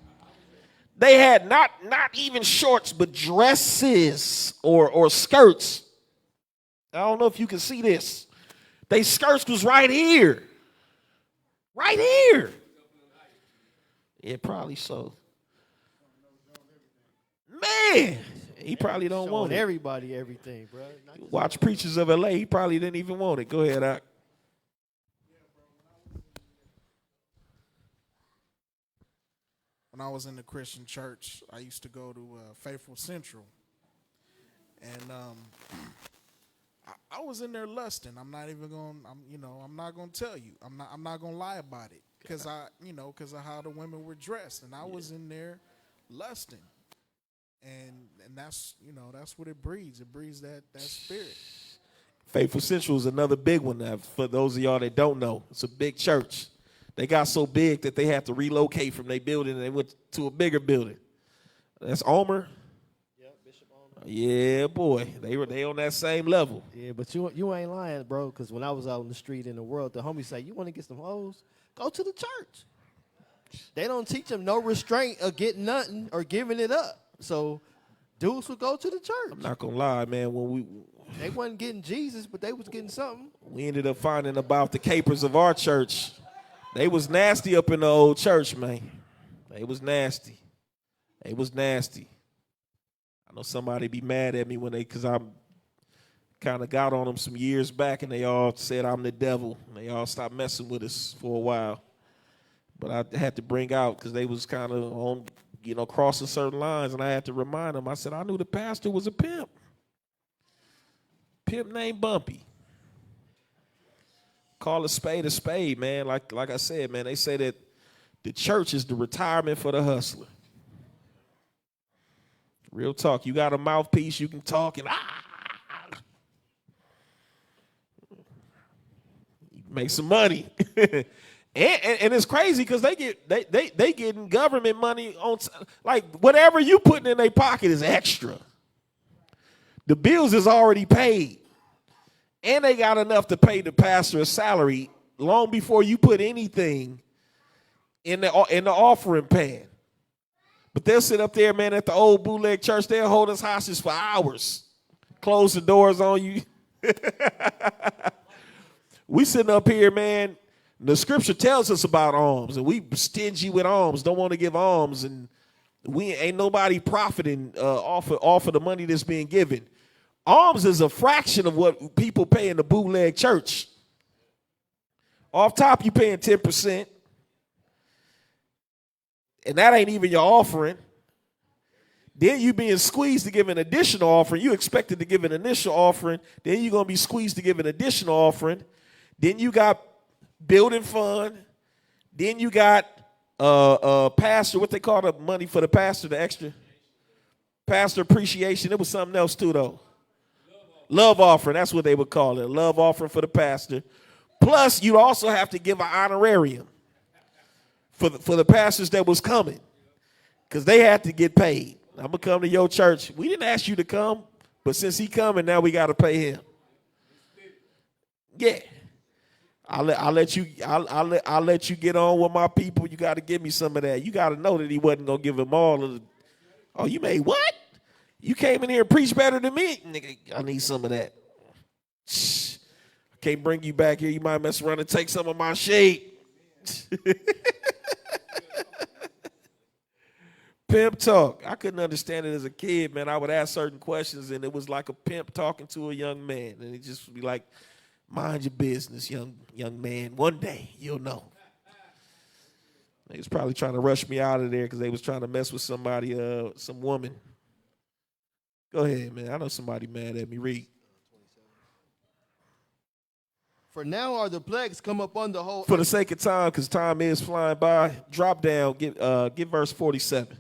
They had not even shorts, but dresses or skirts. I don't know if you can see this. They skirts was right here. Right here. Yeah, probably so. Man, he probably don't want it. Everybody everything, bro. Watch Preachers of LA. He probably didn't even want it. Go ahead, Doc. When I was in the Christian church, I used to go to Faithful Central, and I was in there lusting. I'm not even going. I'm not going to tell you. I'm not going to lie about it because because of how the women were dressed, and I was in there lusting, and that's that's what it breeds. It breeds that spirit. Faithful Central is another big one. For those of y'all that don't know, it's a big church. They got so big that they had to relocate from their building and they went to a bigger building. That's Omer. Yeah, Bishop Omer. Yeah, boy. They on that same level. Yeah, but you ain't lying, bro, because when I was out in the street in the world, the homies say, you want to get some hoes? Go to the church. They don't teach them no restraint of getting nothing or giving it up. So dudes would go to the church. I'm not going to lie, man. They wasn't getting Jesus, but they was getting something. We ended up finding about the capers of our church. They was nasty up in the old church, man. They was nasty. I know somebody be mad at me because I kind of got on them some years back, and they all said I'm the devil. And they all stopped messing with us for a while. But I had to bring out because they was kind of on, crossing certain lines, and I had to remind them. I said, I knew the pastor was a pimp. Pimp named Bumpy. Call a spade, man. Like I said, man, they say that the church is the retirement for the hustler. Real talk. You got a mouthpiece, you can talk and you make some money. and it's crazy because they getting government money on, like whatever you putting in their pocket is extra. The bills is already paid. And they got enough to pay the pastor a salary long before you put anything in the offering pan. But they'll sit up there, man, at the old bootleg church. They'll hold us hostage for hours. Close the doors on you. We sitting up here, man. The scripture tells us about alms, and we stingy with alms, don't want to give alms, and we ain't nobody profiting off of the money that's being given. Alms is a fraction of what people pay in the bootleg church. Off top, you paying 10%. And that ain't even your offering. Then you being squeezed to give an additional offering. You expected to give an initial offering. Then you're going to be squeezed to give an additional offering. Then you got building fund. Then you got pastor, what they call the money for the pastor, the extra. Pastor appreciation. It was something else too, though. Love offering, that's what they would call it. Love offering for the pastor. Plus, you also have to give an honorarium for the pastors that was coming because they had to get paid. I'm going to come to your church. We didn't ask you to come, but since he coming, now we got to pay him. Yeah. I'll let you get on with my people. You got to give me some of that. You got to know that he wasn't going to give him all of Oh, you made what? You came in here and preached better than me? Nigga, I need some of that. Shh. I can't bring you back here. You might mess around and take some of my shade. Pimp talk. I couldn't understand it as a kid, man. I would ask certain questions, and it was like a pimp talking to a young man. And it just would be like, mind your business, young man. One day, you'll know. They was probably trying to rush me out of there because they was trying to mess with somebody, some woman. Go ahead, man. I know somebody mad at me. Read. For now are the plagues come upon the whole For the sake of time, because time is flying by, drop down, get verse 47.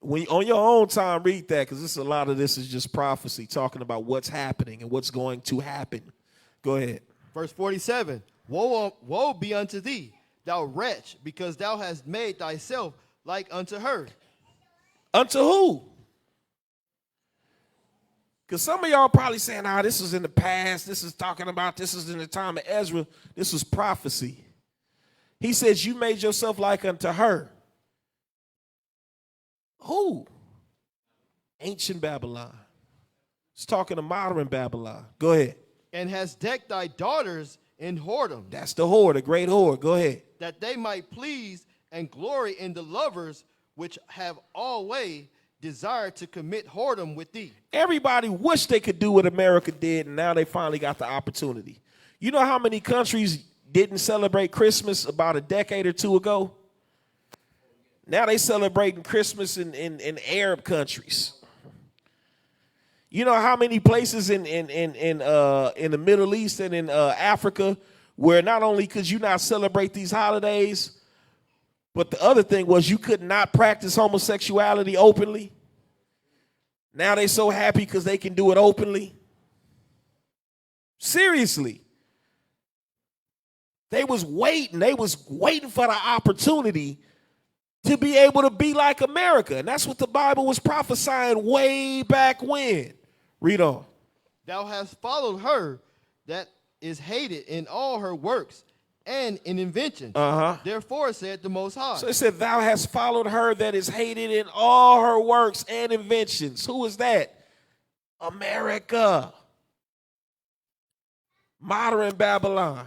When on your own time, read that, because a lot of this is just prophecy, talking about what's happening and what's going to happen. Go ahead. Verse 47, woe be unto thee, thou wretch, because thou hast made thyself like unto her. Unto who? Because some of y'all probably saying, this is in the past. This is in the time of Ezra. This was prophecy. He says, you made yourself like unto her. Who? Ancient Babylon. It's talking to modern Babylon. Go ahead. And has decked thy daughters in whoredom. That's the whore, the great whore. Go ahead. That they might please and glory in the lovers which have always desired to commit whoredom with thee. Everybody wished they could do what America did, and now they finally got the opportunity. You know how many countries didn't celebrate Christmas about a decade or two ago? Now they celebrating Christmas in Arab countries. You know how many places in the Middle East and in Africa where not only could you not celebrate these holidays, but the other thing was you could not practice homosexuality openly. Now they so happy because they can do it openly. Seriously. They was waiting for the opportunity to be able to be like America. And that's what the Bible was prophesying way back when. Read on. Thou hast followed her that is hated in all her works and in invention. Therefore said the Most High. So it said, thou hast followed her that is hated in all her works and inventions. Who is that? America. Modern Babylon.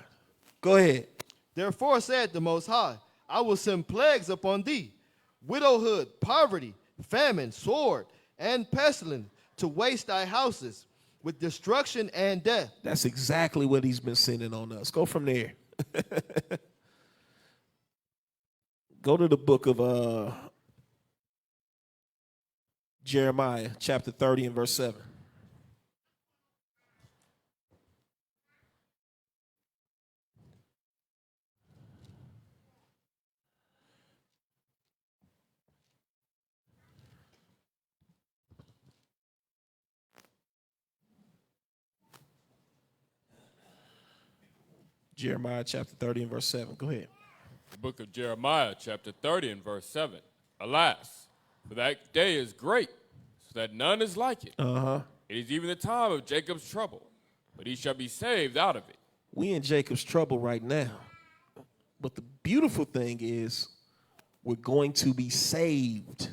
Go ahead. Therefore said the Most High, I will send plagues upon thee, widowhood, poverty, famine, sword, and pestilence, to waste thy houses with destruction and death. That's exactly what he's been sending on us. Go from there. Go to the book of Jeremiah, chapter 30 and verse 7. Jeremiah chapter 30 and verse 7. Go ahead. The book of Jeremiah, chapter 30 and verse 7. Alas, for that day is great, so that none is like it. It is even the time of Jacob's trouble, but he shall be saved out of it. We in Jacob's trouble right now. But the beautiful thing is we're going to be saved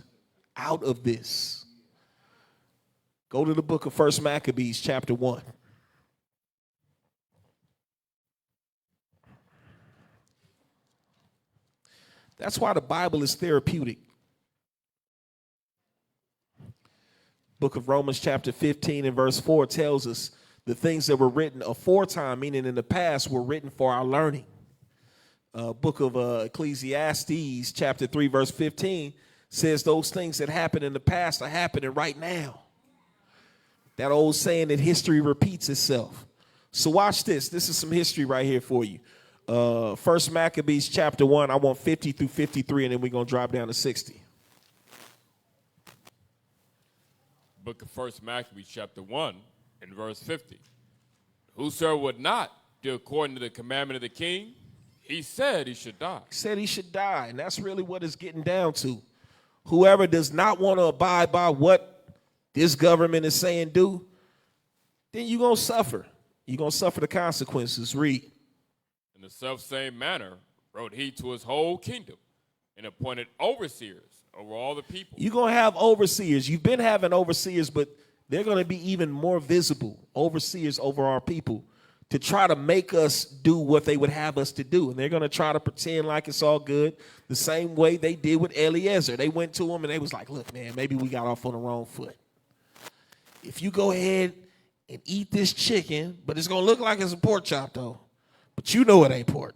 out of this. Go to the book of 1 Maccabees, chapter 1. That's why the Bible is therapeutic. Book of Romans chapter 15 and verse 4 tells us the things that were written aforetime, meaning in the past, were written for our learning. Book of Ecclesiastes chapter 3 verse 15 says those things that happened in the past are happening right now. That old saying that history repeats itself. So watch this. This is some history right here for you. 1 Maccabees chapter 1, I want 50 through 53, and then we're going to drop down to 60. Book of 1 Maccabees chapter 1 and verse 50. Whosoever would not do according to the commandment of the king, he said he should die. He said he should die, and that's really what it's getting down to. Whoever does not want to abide by what this government is saying do, then you're going to suffer. You're going to suffer the consequences. Read. In the selfsame manner wrote he to his whole kingdom, and appointed overseers over all the people. You're going to have overseers. You've been having overseers, but they're going to be even more visible, overseers over our people, to try to make us do what they would have us to do. And they're going to try to pretend like it's all good the same way they did with Eliezer. They went to him and they was like, look, man, maybe we got off on the wrong foot. If you go ahead and eat this chicken, but it's going to look like it's a pork chop, though. But you know it ain't pork.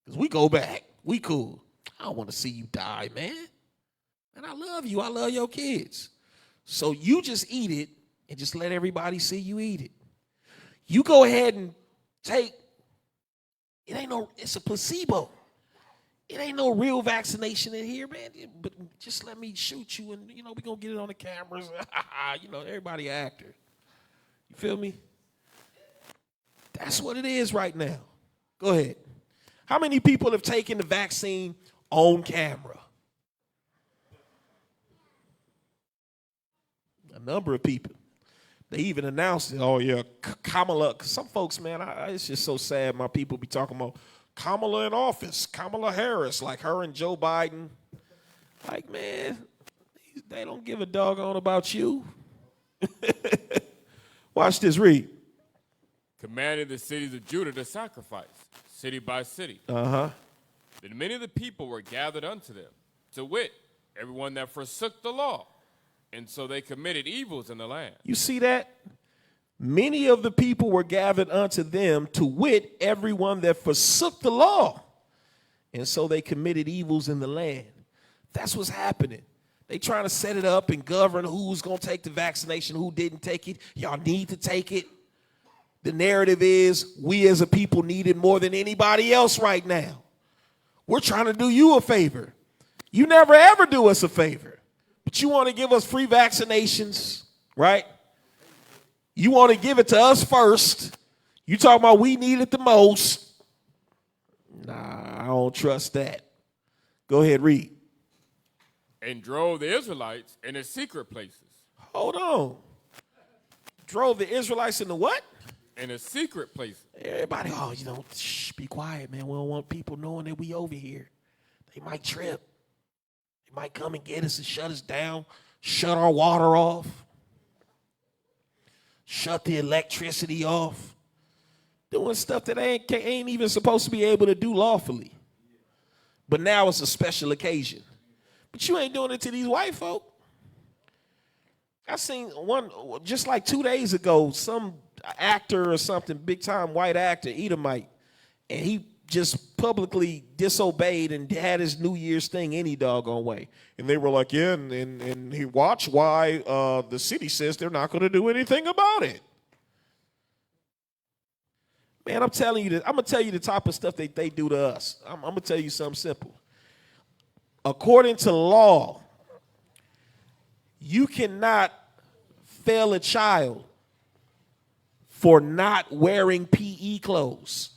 Because we go back. We cool. I don't want to see you die, man. And I love you. I love your kids. So you just eat it and just let everybody see you eat it. You go ahead and it's a placebo. It ain't no real vaccination in here, man. But just let me shoot you and, we're going to get it on the cameras. Everybody an actor. You feel me? That's what it is right now. Go ahead. How many people have taken the vaccine on camera? A number of people. They even announced it. Oh, yeah, Kamala. Some folks, man, it's just so sad my people be talking about Kamala in office, Kamala Harris, like her and Joe Biden. Like, man, they don't give a doggone about you. Watch this, read. Commanded the cities of Judah to sacrifice, city by city. Uh-huh. Then many of the people were gathered unto them, to wit, everyone that forsook the law. And so they committed evils in the land. You see that? Many of the people were gathered unto them, to wit, everyone that forsook the law. And so they committed evils in the land. That's what's happening. They trying to set it up and govern who's going to take the vaccination, who didn't take it. Y'all need to take it. The narrative is we as a people need it more than anybody else right now. We're trying to do you a favor. You never ever do us a favor. But you want to give us free vaccinations, right? You want to give it to us first. You talking about we need it the most. Nah, I don't trust that. Go ahead, read. And drove the Israelites in the secret places. Hold on. Drove the Israelites into what? In the secret places. Everybody, shh, be quiet, man. We don't want people knowing that we over here. They might trip. They might come and get us and shut us down, shut our water off, shut the electricity off, doing stuff that ain't even supposed to be able to do lawfully. But now it's a special occasion. But you ain't doing it to these white folk. I seen one just like 2 days ago, some actor or something, big time white actor, Edomite, and he just publicly disobeyed and had his New Year's thing any doggone way. And they were like, yeah, and he watched why the city says they're not going to do anything about it. Man, I'm telling you, I'm going to tell you the type of stuff that they do to us. I'm going to tell you something simple. According to law, you cannot fail a child for not wearing PE clothes.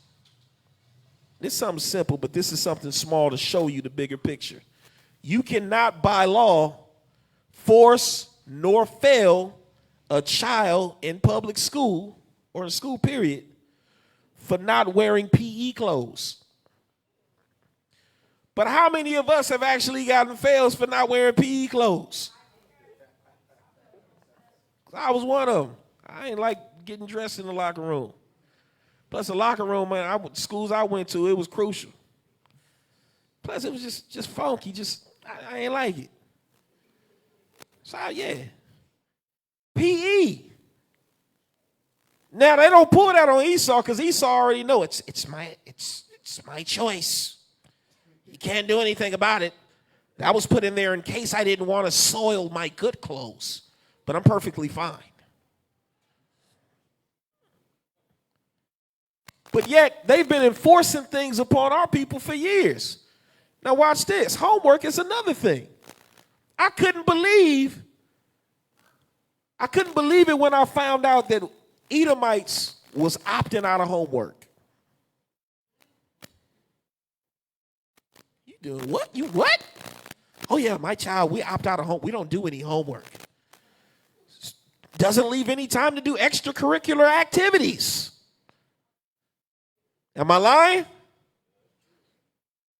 This is something simple, but this is something small to show you the bigger picture. You cannot, by law, force nor fail a child in public school or in school period for not wearing PE clothes. But how many of us have actually gotten fails for not wearing PE clothes? I was one of them. I ain't like getting dressed in the locker room. Plus, the locker room, man, schools I went to, it was crucial. Plus, it was just funky. I ain't like it. So, yeah. PE. Now, they don't pull that on Esau because Esau already know it's my choice. You can't do anything about it. That was put in there in case I didn't want to soil my good clothes. But I'm perfectly fine. But yet, they've been enforcing things upon our people for years. Now watch this. Homework is another thing. I couldn't believe it when I found out that Edomites was opting out of homework. You doing what? You what? Oh yeah, my child, we opt out of home. We don't do any homework. Doesn't leave any time to do extracurricular activities. Am I lying?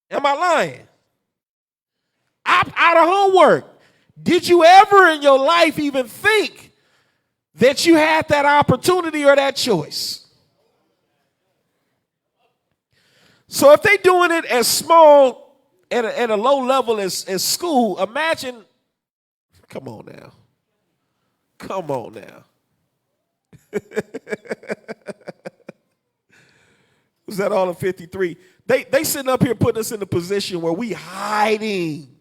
Am I lying? opt out of homework. Did you ever in your life even think that you had that opportunity or that choice? So if they doing it as small at a low level as school, imagine, come on now. Come on now. Was that all of 53? They sitting up here putting us in a position where we hiding,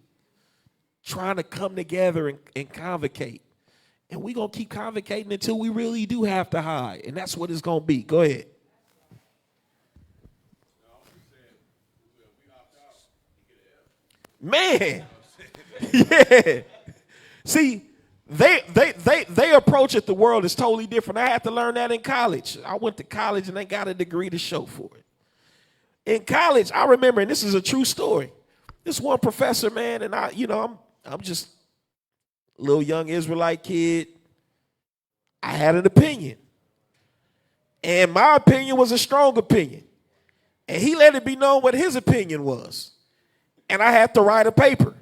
trying to come together and convocate. And we going to keep convocating until we really do have to hide. And that's what it's going to be. Go ahead. Man. Yeah. See, they approach it, the world is totally different. I had to learn that in college. I went to college and they got a degree to show for it. In college, I remember, and this is a true story. This one professor, man, and I'm just a little young Israelite kid. I had an opinion. And my opinion was a strong opinion. And he let it be known what his opinion was. And I had to write a paper.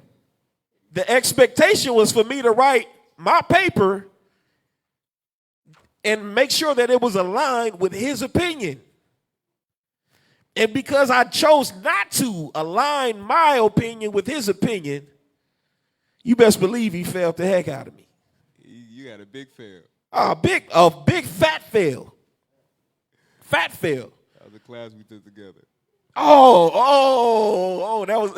The expectation was for me to write my paper and make sure that it was aligned with his opinion. And because I chose not to align my opinion with his opinion, you best believe he failed the heck out of me. You got a big fail. A big fat fail. Fat fail. That was a class we took together. Oh, that was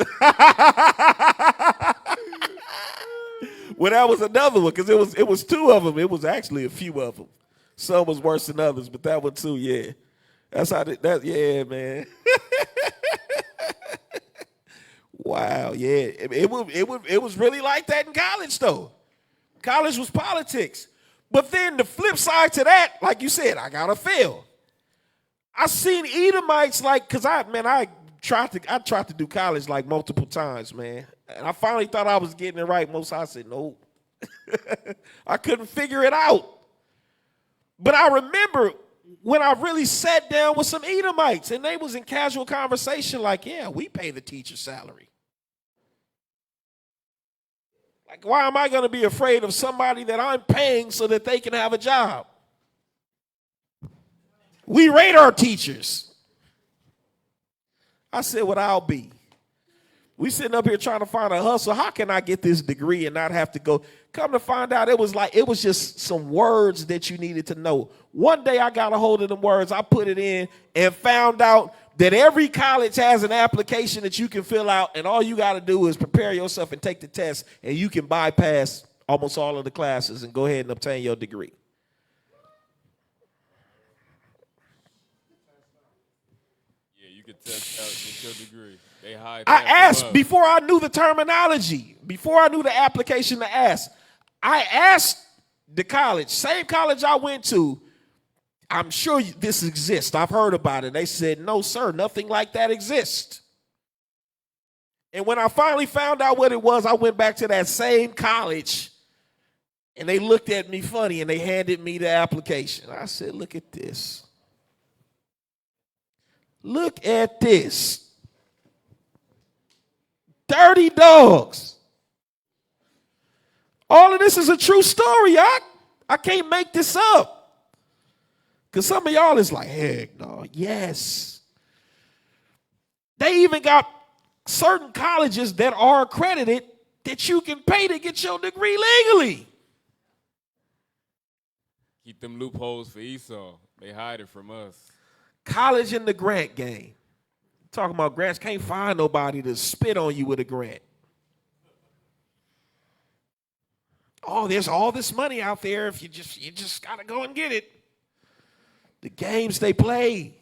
well, that was another one because it was two of them. It was actually a few of them. Some was worse than others, but that one too, yeah. That's how yeah, man. Wow, yeah. It was really like that in college though. College was politics. But then the flip side to that, like you said, I gotta fail. I seen Edomites because I tried to do college like multiple times, man. And I finally thought I was getting it right. Most I said, no. I couldn't figure it out. But I remember when I really sat down with some Edomites and they was in casual conversation like, yeah, we pay the teacher's salary. Like, why am I going to be afraid of somebody that I'm paying so that they can have a job? We rate our teachers. I said, well, I'll be. We sitting up here trying to find a hustle. How can I get this degree and not have to go? Come to find out, it was just some words that you needed to know. One day I got a hold of them words. I put it in and found out that every college has an application that you can fill out, and all you got to do is prepare yourself and take the test, and you can bypass almost all of the classes and go ahead and obtain your degree. You could test out, get your degree. They hide. I asked before I knew the terminology, before I knew the application to ask. I asked the college, same college I went to, I'm sure this exists. I've heard about it. They said, no, sir, nothing like that exists. And when I finally found out what it was, I went back to that same college, and they looked at me funny, and they handed me the application. I said, look at this. Look at this. Dirty dogs. All of this is a true story, y'all. I can't make this up. Because some of y'all is like, heck no, yes. They even got certain colleges that are accredited that you can pay to get your degree legally. Keep them loopholes for Esau. They hide it from us. College in the grant game. Talking about grants, can't find nobody to spit on you with a grant. Oh, there's all this money out there if you just gotta go and get it. The games they play.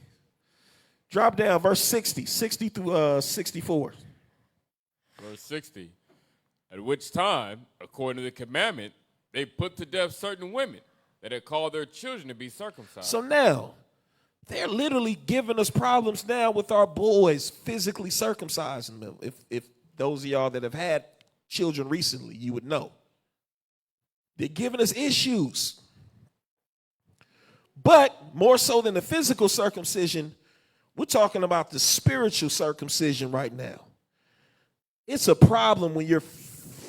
Drop down, verse 60 through 64. Verse 60. At which time, according to the commandment, they put to death certain women that had called their children to be circumcised. So now, they're literally giving us problems now with our boys physically circumcising them. If those of y'all that have had children recently, you would know. They're giving us issues. But more so than the physical circumcision, we're talking about the spiritual circumcision right now. It's a problem when you're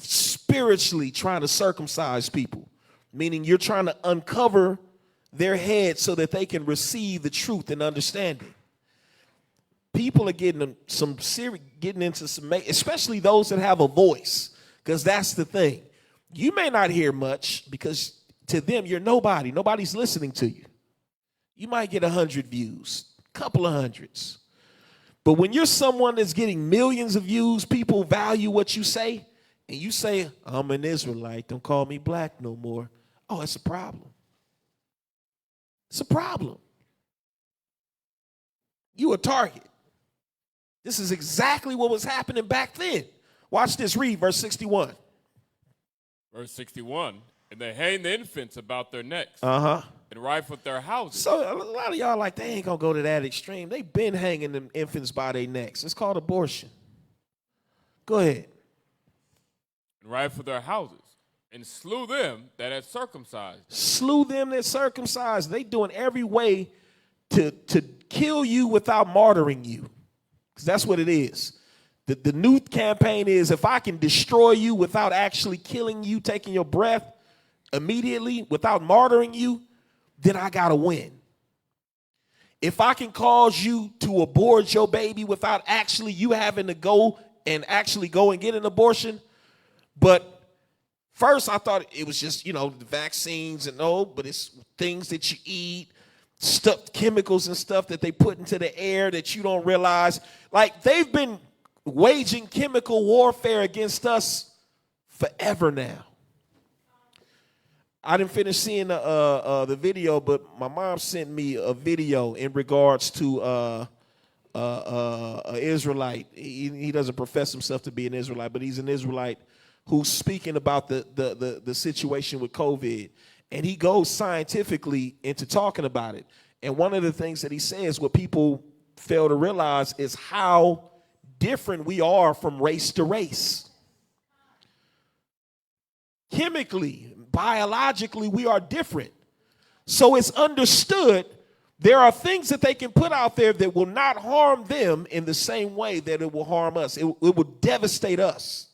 spiritually trying to circumcise people, meaning you're trying to uncover their head so that they can receive the truth and understanding. People are getting into some, especially those that have a voice, because that's the thing. You may not hear much because to them you're nobody. Nobody's listening to you. You might get 100 views, a couple of hundreds. But when you're someone that's getting millions of views, people value what you say, and you say, I'm an Israelite, don't call me black no more. Oh, it's a problem. It's a problem. You a target. This is exactly what was happening back then. Watch this, read verse 61. Verse 61, and they hang the infants about their necks Uh-huh. and rifle their houses. So a lot of y'all like, they ain't gonna go to that extreme. They been hanging them infants by their necks. It's called abortion. Go ahead. And rifle their houses and slew them that had circumcised. Slew them that circumcised. They doing every way to kill you without martyring you. Because that's what it is. The new campaign is, if I can destroy you without actually killing you, taking your breath immediately, without martyring you, then I got to win. If I can cause you to abort your baby without actually you having to go and get an abortion, but first I thought it was just, the vaccines and but it's things that you eat, stuff, chemicals and stuff that they put into the air that you don't realize. Like, they've been waging chemical warfare against us forever now. I didn't finish seeing the video, but my mom sent me a video in regards to an Israelite. He doesn't profess himself to be an Israelite, but he's an Israelite who's speaking about the situation with COVID. And he goes scientifically into talking about it. And one of the things that he says, what people fail to realize, is how different we are from race to race. Chemically, biologically, we are different. So it's understood there are things that they can put out there that will not harm them in the same way that it will harm us. It will devastate us.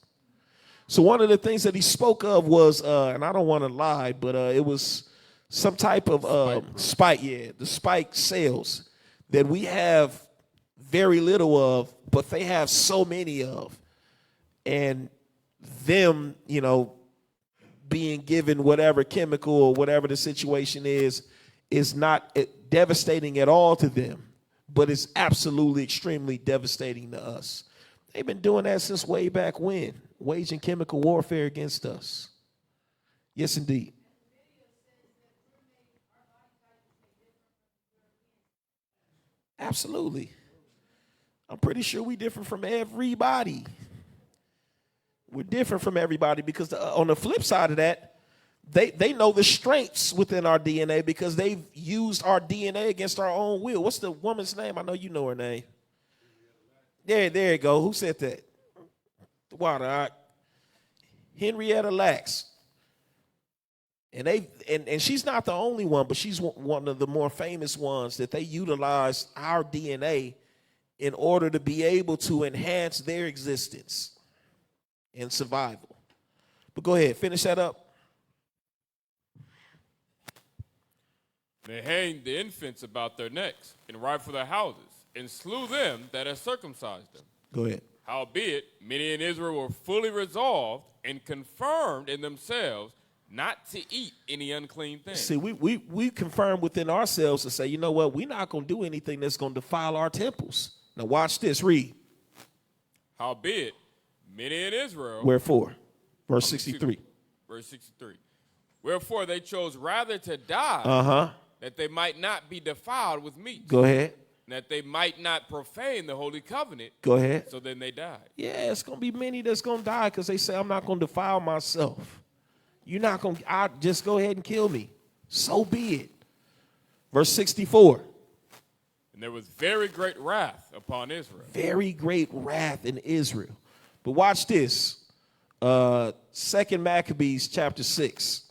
So one of the things that he spoke of was, and I don't want to lie, but it was some type of spike, the spike cells that we have very little of, but they have so many of. And them, being given whatever chemical or whatever the situation is not devastating at all to them, but it's absolutely extremely devastating to us. They've been doing that since way back when, waging chemical warfare against us. Yes, indeed. Absolutely. I'm pretty sure we're different from everybody. We're different from everybody because on the flip side of that, they know the strengths within our DNA because they've used our DNA against our own will. What's the woman's name? I know you know her name. There you go. Who said that? Water. Henrietta Lacks. And she's not the only one, but she's one of the more famous ones that they utilize our DNA in order to be able to enhance their existence and survival. But go ahead, finish that up. They hanged the infants about their necks and rifled their houses and slew them that had circumcised them. Go ahead. Howbeit, many in Israel were fully resolved and confirmed in themselves not to eat any unclean thing. See, we confirm within ourselves to say, you know what, we're not going to do anything that's going to defile our temples. Now watch this, read. Howbeit, many in Israel. Wherefore? Verse 63. Verse 63. Wherefore they chose rather to die, that they might not be defiled with meat. Go ahead. That they might not profane the holy covenant. Go ahead. So then they died. Yeah, it's going to be many that's going to die because they say, I'm not going to defile myself. You're not going to, just go ahead and kill me. So be it. Verse 64. And there was very great wrath upon Israel. Very great wrath in Israel. But watch this. 2 Maccabees chapter 6.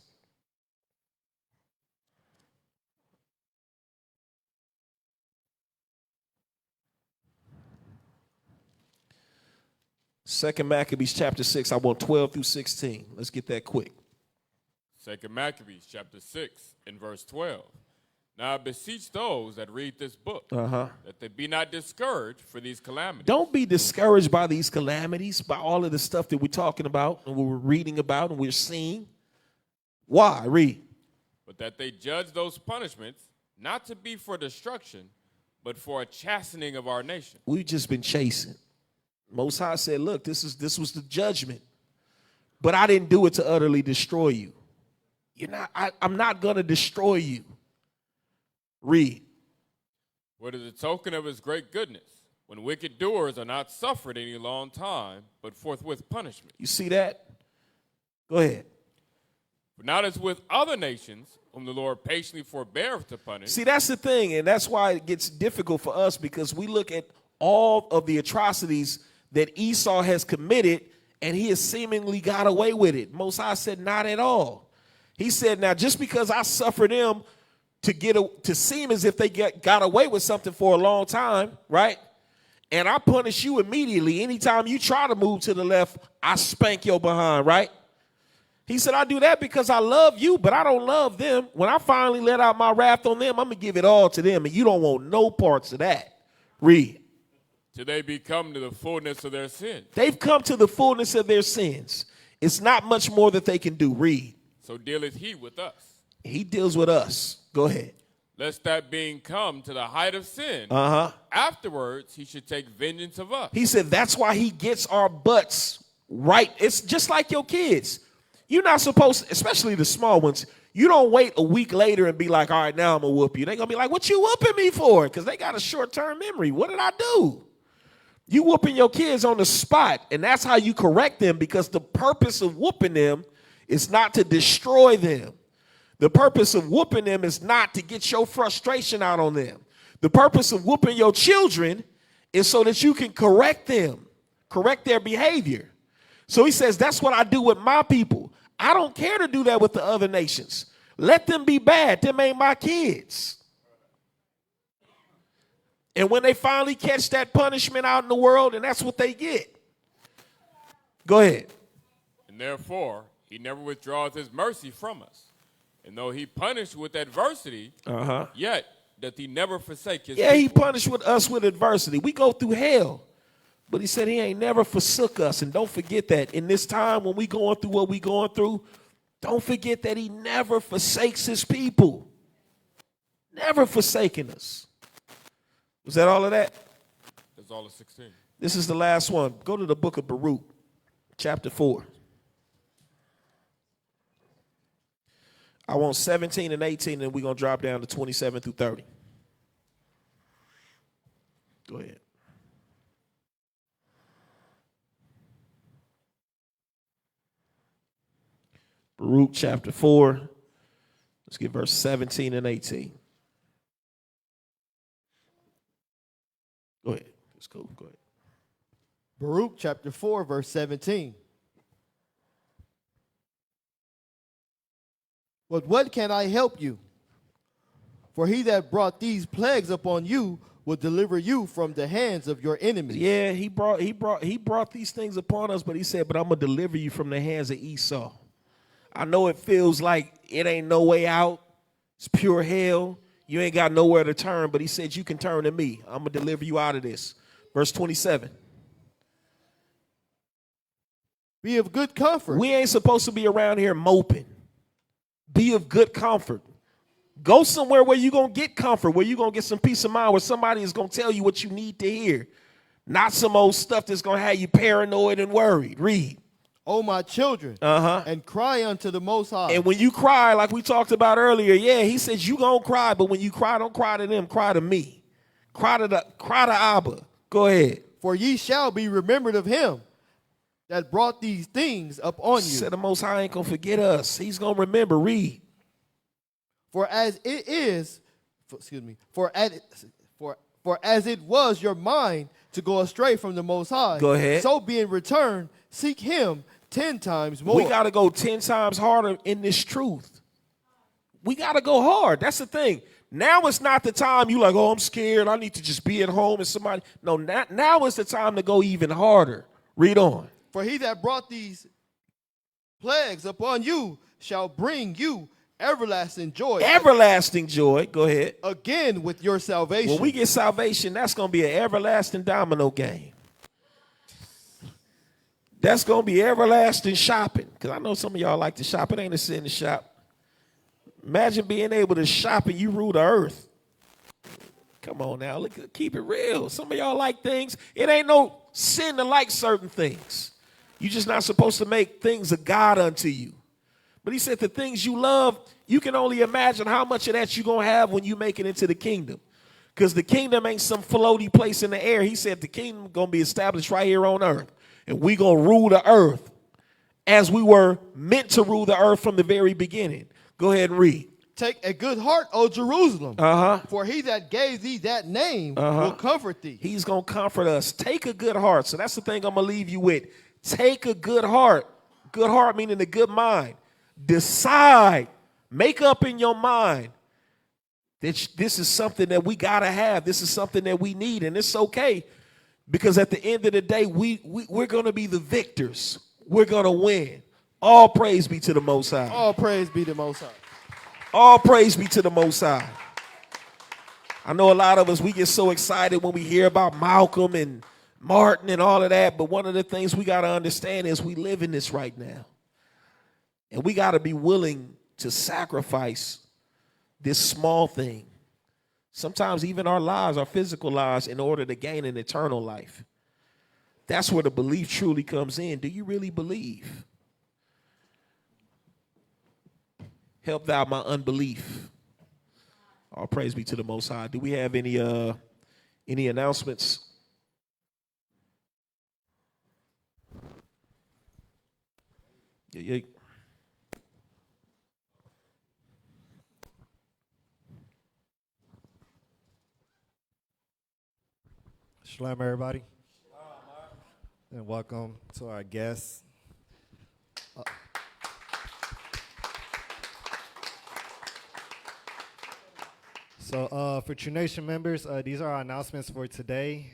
2 Maccabees chapter 6. I want 12 through 16. Let's get that quick. 2 Maccabees chapter 6 and verse 12. Now I beseech those that read this book that they be not discouraged for these calamities. Don't be discouraged by these calamities, by all of the stuff that we're talking about and we're reading about and we're seeing. Why? Read. But that they judge those punishments not to be for destruction, but for a chastening of our nation. We've just been chasing. Most High said, look, this was the judgment. But I didn't do it to utterly destroy you. I'm not going to destroy you. Read. What is a token of his great goodness, when wicked doers are not suffered any long time, but forthwith punishment. You see that? Go ahead. But not as with other nations, whom the Lord patiently forbeareth to punish. See, that's the thing, and that's why it gets difficult for us, because we look at all of the atrocities that Esau has committed, and he has seemingly got away with it. Most High said, not at all. He said, now, just because I suffer them to seem as if they got away with something for a long time, right? And I punish you immediately. Anytime you try to move to the left, I spank your behind, right? He said, I do that because I love you, but I don't love them. When I finally let out my wrath on them, I'm going to give it all to them, and you don't want no parts of that. Read. Till they become to the fullness of their sin. They've come to the fullness of their sins. It's not much more that they can do. Read. So dealeth he with us. He deals with us. Go ahead. Lest that being come to the height of sin, afterwards he should take vengeance of us. He said that's why he gets our butts right. It's just like your kids. You're not supposed to, especially the small ones, you don't wait a week later and be like, all right, now I'm going to whoop you. They're going to be like, what you whooping me for? Because they got a short-term memory. What did I do? You whooping your kids on the spot, and that's how you correct them, because the purpose of whooping them is not to destroy them. The purpose of whooping them is not to get your frustration out on them. The purpose of whooping your children is so that you can correct them, correct their behavior. So he says, that's what I do with my people. I don't care to do that with the other nations. Let them be bad. Them ain't my kids. And when they finally catch that punishment out in the world, and that's what they get. Go ahead. And therefore, he never withdraws his mercy from us. And though he punished with adversity, yet doth he never forsake his people. He punished with us with adversity. We go through hell. But he said he ain't never forsook us. And don't forget that in this time when we going through what we going through, don't forget that he never forsakes his people. Never forsaken us. Was that all of that? That's all of 16. This is the last one. Go to the book of Baruch, chapter 4. I want 17 and 18, and we're going to drop down to 27 through 30. Go ahead. Baruch chapter 4. Let's get verse 17 and 18. Go ahead. Let's go. Go ahead. Baruch chapter 4, verse 17. But what can I help you? For he that brought these plagues upon you will deliver you from the hands of your enemies. Yeah, he brought these things upon us, but he said, but I'm going to deliver you from the hands of Esau. I know it feels like it ain't no way out. It's pure hell. You ain't got nowhere to turn, but he said, you can turn to me. I'm going to deliver you out of this. Verse 27. Be of good comfort. We ain't supposed to be around here moping. Be of good comfort. Go somewhere where you're going to get comfort, where you're going to get some peace of mind, where somebody is going to tell you what you need to hear. Not some old stuff that's going to have you paranoid and worried. Read. O my children, and cry unto the Most High. And when you cry, like we talked about earlier, he says you going to cry, but when you cry, don't cry to them, cry to me. Cry to Abba. Go ahead. For ye shall be remembered of him that brought these things upon you. Said the Most High ain't going to forget us. He's going to remember. Read. For as it is, for as it was your mind to go astray from the Most High, go ahead. So be in return, seek him 10 times more. We got to go 10 times harder in this truth. We got to go hard. That's the thing. Now it's not the time you like, oh, I'm scared. I need to just be at home and somebody. No, now is the time to go even harder. Read on. For he that brought these plagues upon you shall bring you everlasting joy. Everlasting joy. Go ahead. Again with your salvation. When we get salvation, that's going to be an everlasting domino game. That's going to be everlasting shopping. Because I know some of y'all like to shop. It ain't a sin to shop. Imagine being able to shop and you rule the earth. Come on now, look, keep it real. Some of y'all like things. It ain't no sin to like certain things. You're just not supposed to make things a God unto you. But he said the things you love, you can only imagine how much of that you're going to have when you make it into the kingdom. Because the kingdom ain't some floaty place in the air. He said the kingdom going to be established right here on earth. And we going to rule the earth as we were meant to rule the earth from the very beginning. Go ahead and read. Take a good heart, O Jerusalem. For he that gave thee that name will comfort thee. He's going to comfort us. Take a good heart. So that's the thing I'm going to leave you with. Take a good heart. Good heart meaning a good mind. Decide. Make up in your mind that this is something that we got to have. This is something that we need. And it's okay. Because at the end of the day, we're going to be the victors. We're going to win. All praise be to the Most High. All praise be to the Most High. All praise be to the Most High. I know a lot of us, we get so excited when we hear about Malcolm and Martin and all of that, but one of the things we got to understand is we live in this right now. And we got to be willing to sacrifice this small thing. Sometimes even our lives, our physical lives, in order to gain an eternal life. That's where the belief truly comes in. Do you really believe? Help thou my unbelief. All praise be to the Most High. Do we have any announcements? Yeah. Shalom, everybody. And welcome to our guests. So for True Nation members, these are our announcements for today.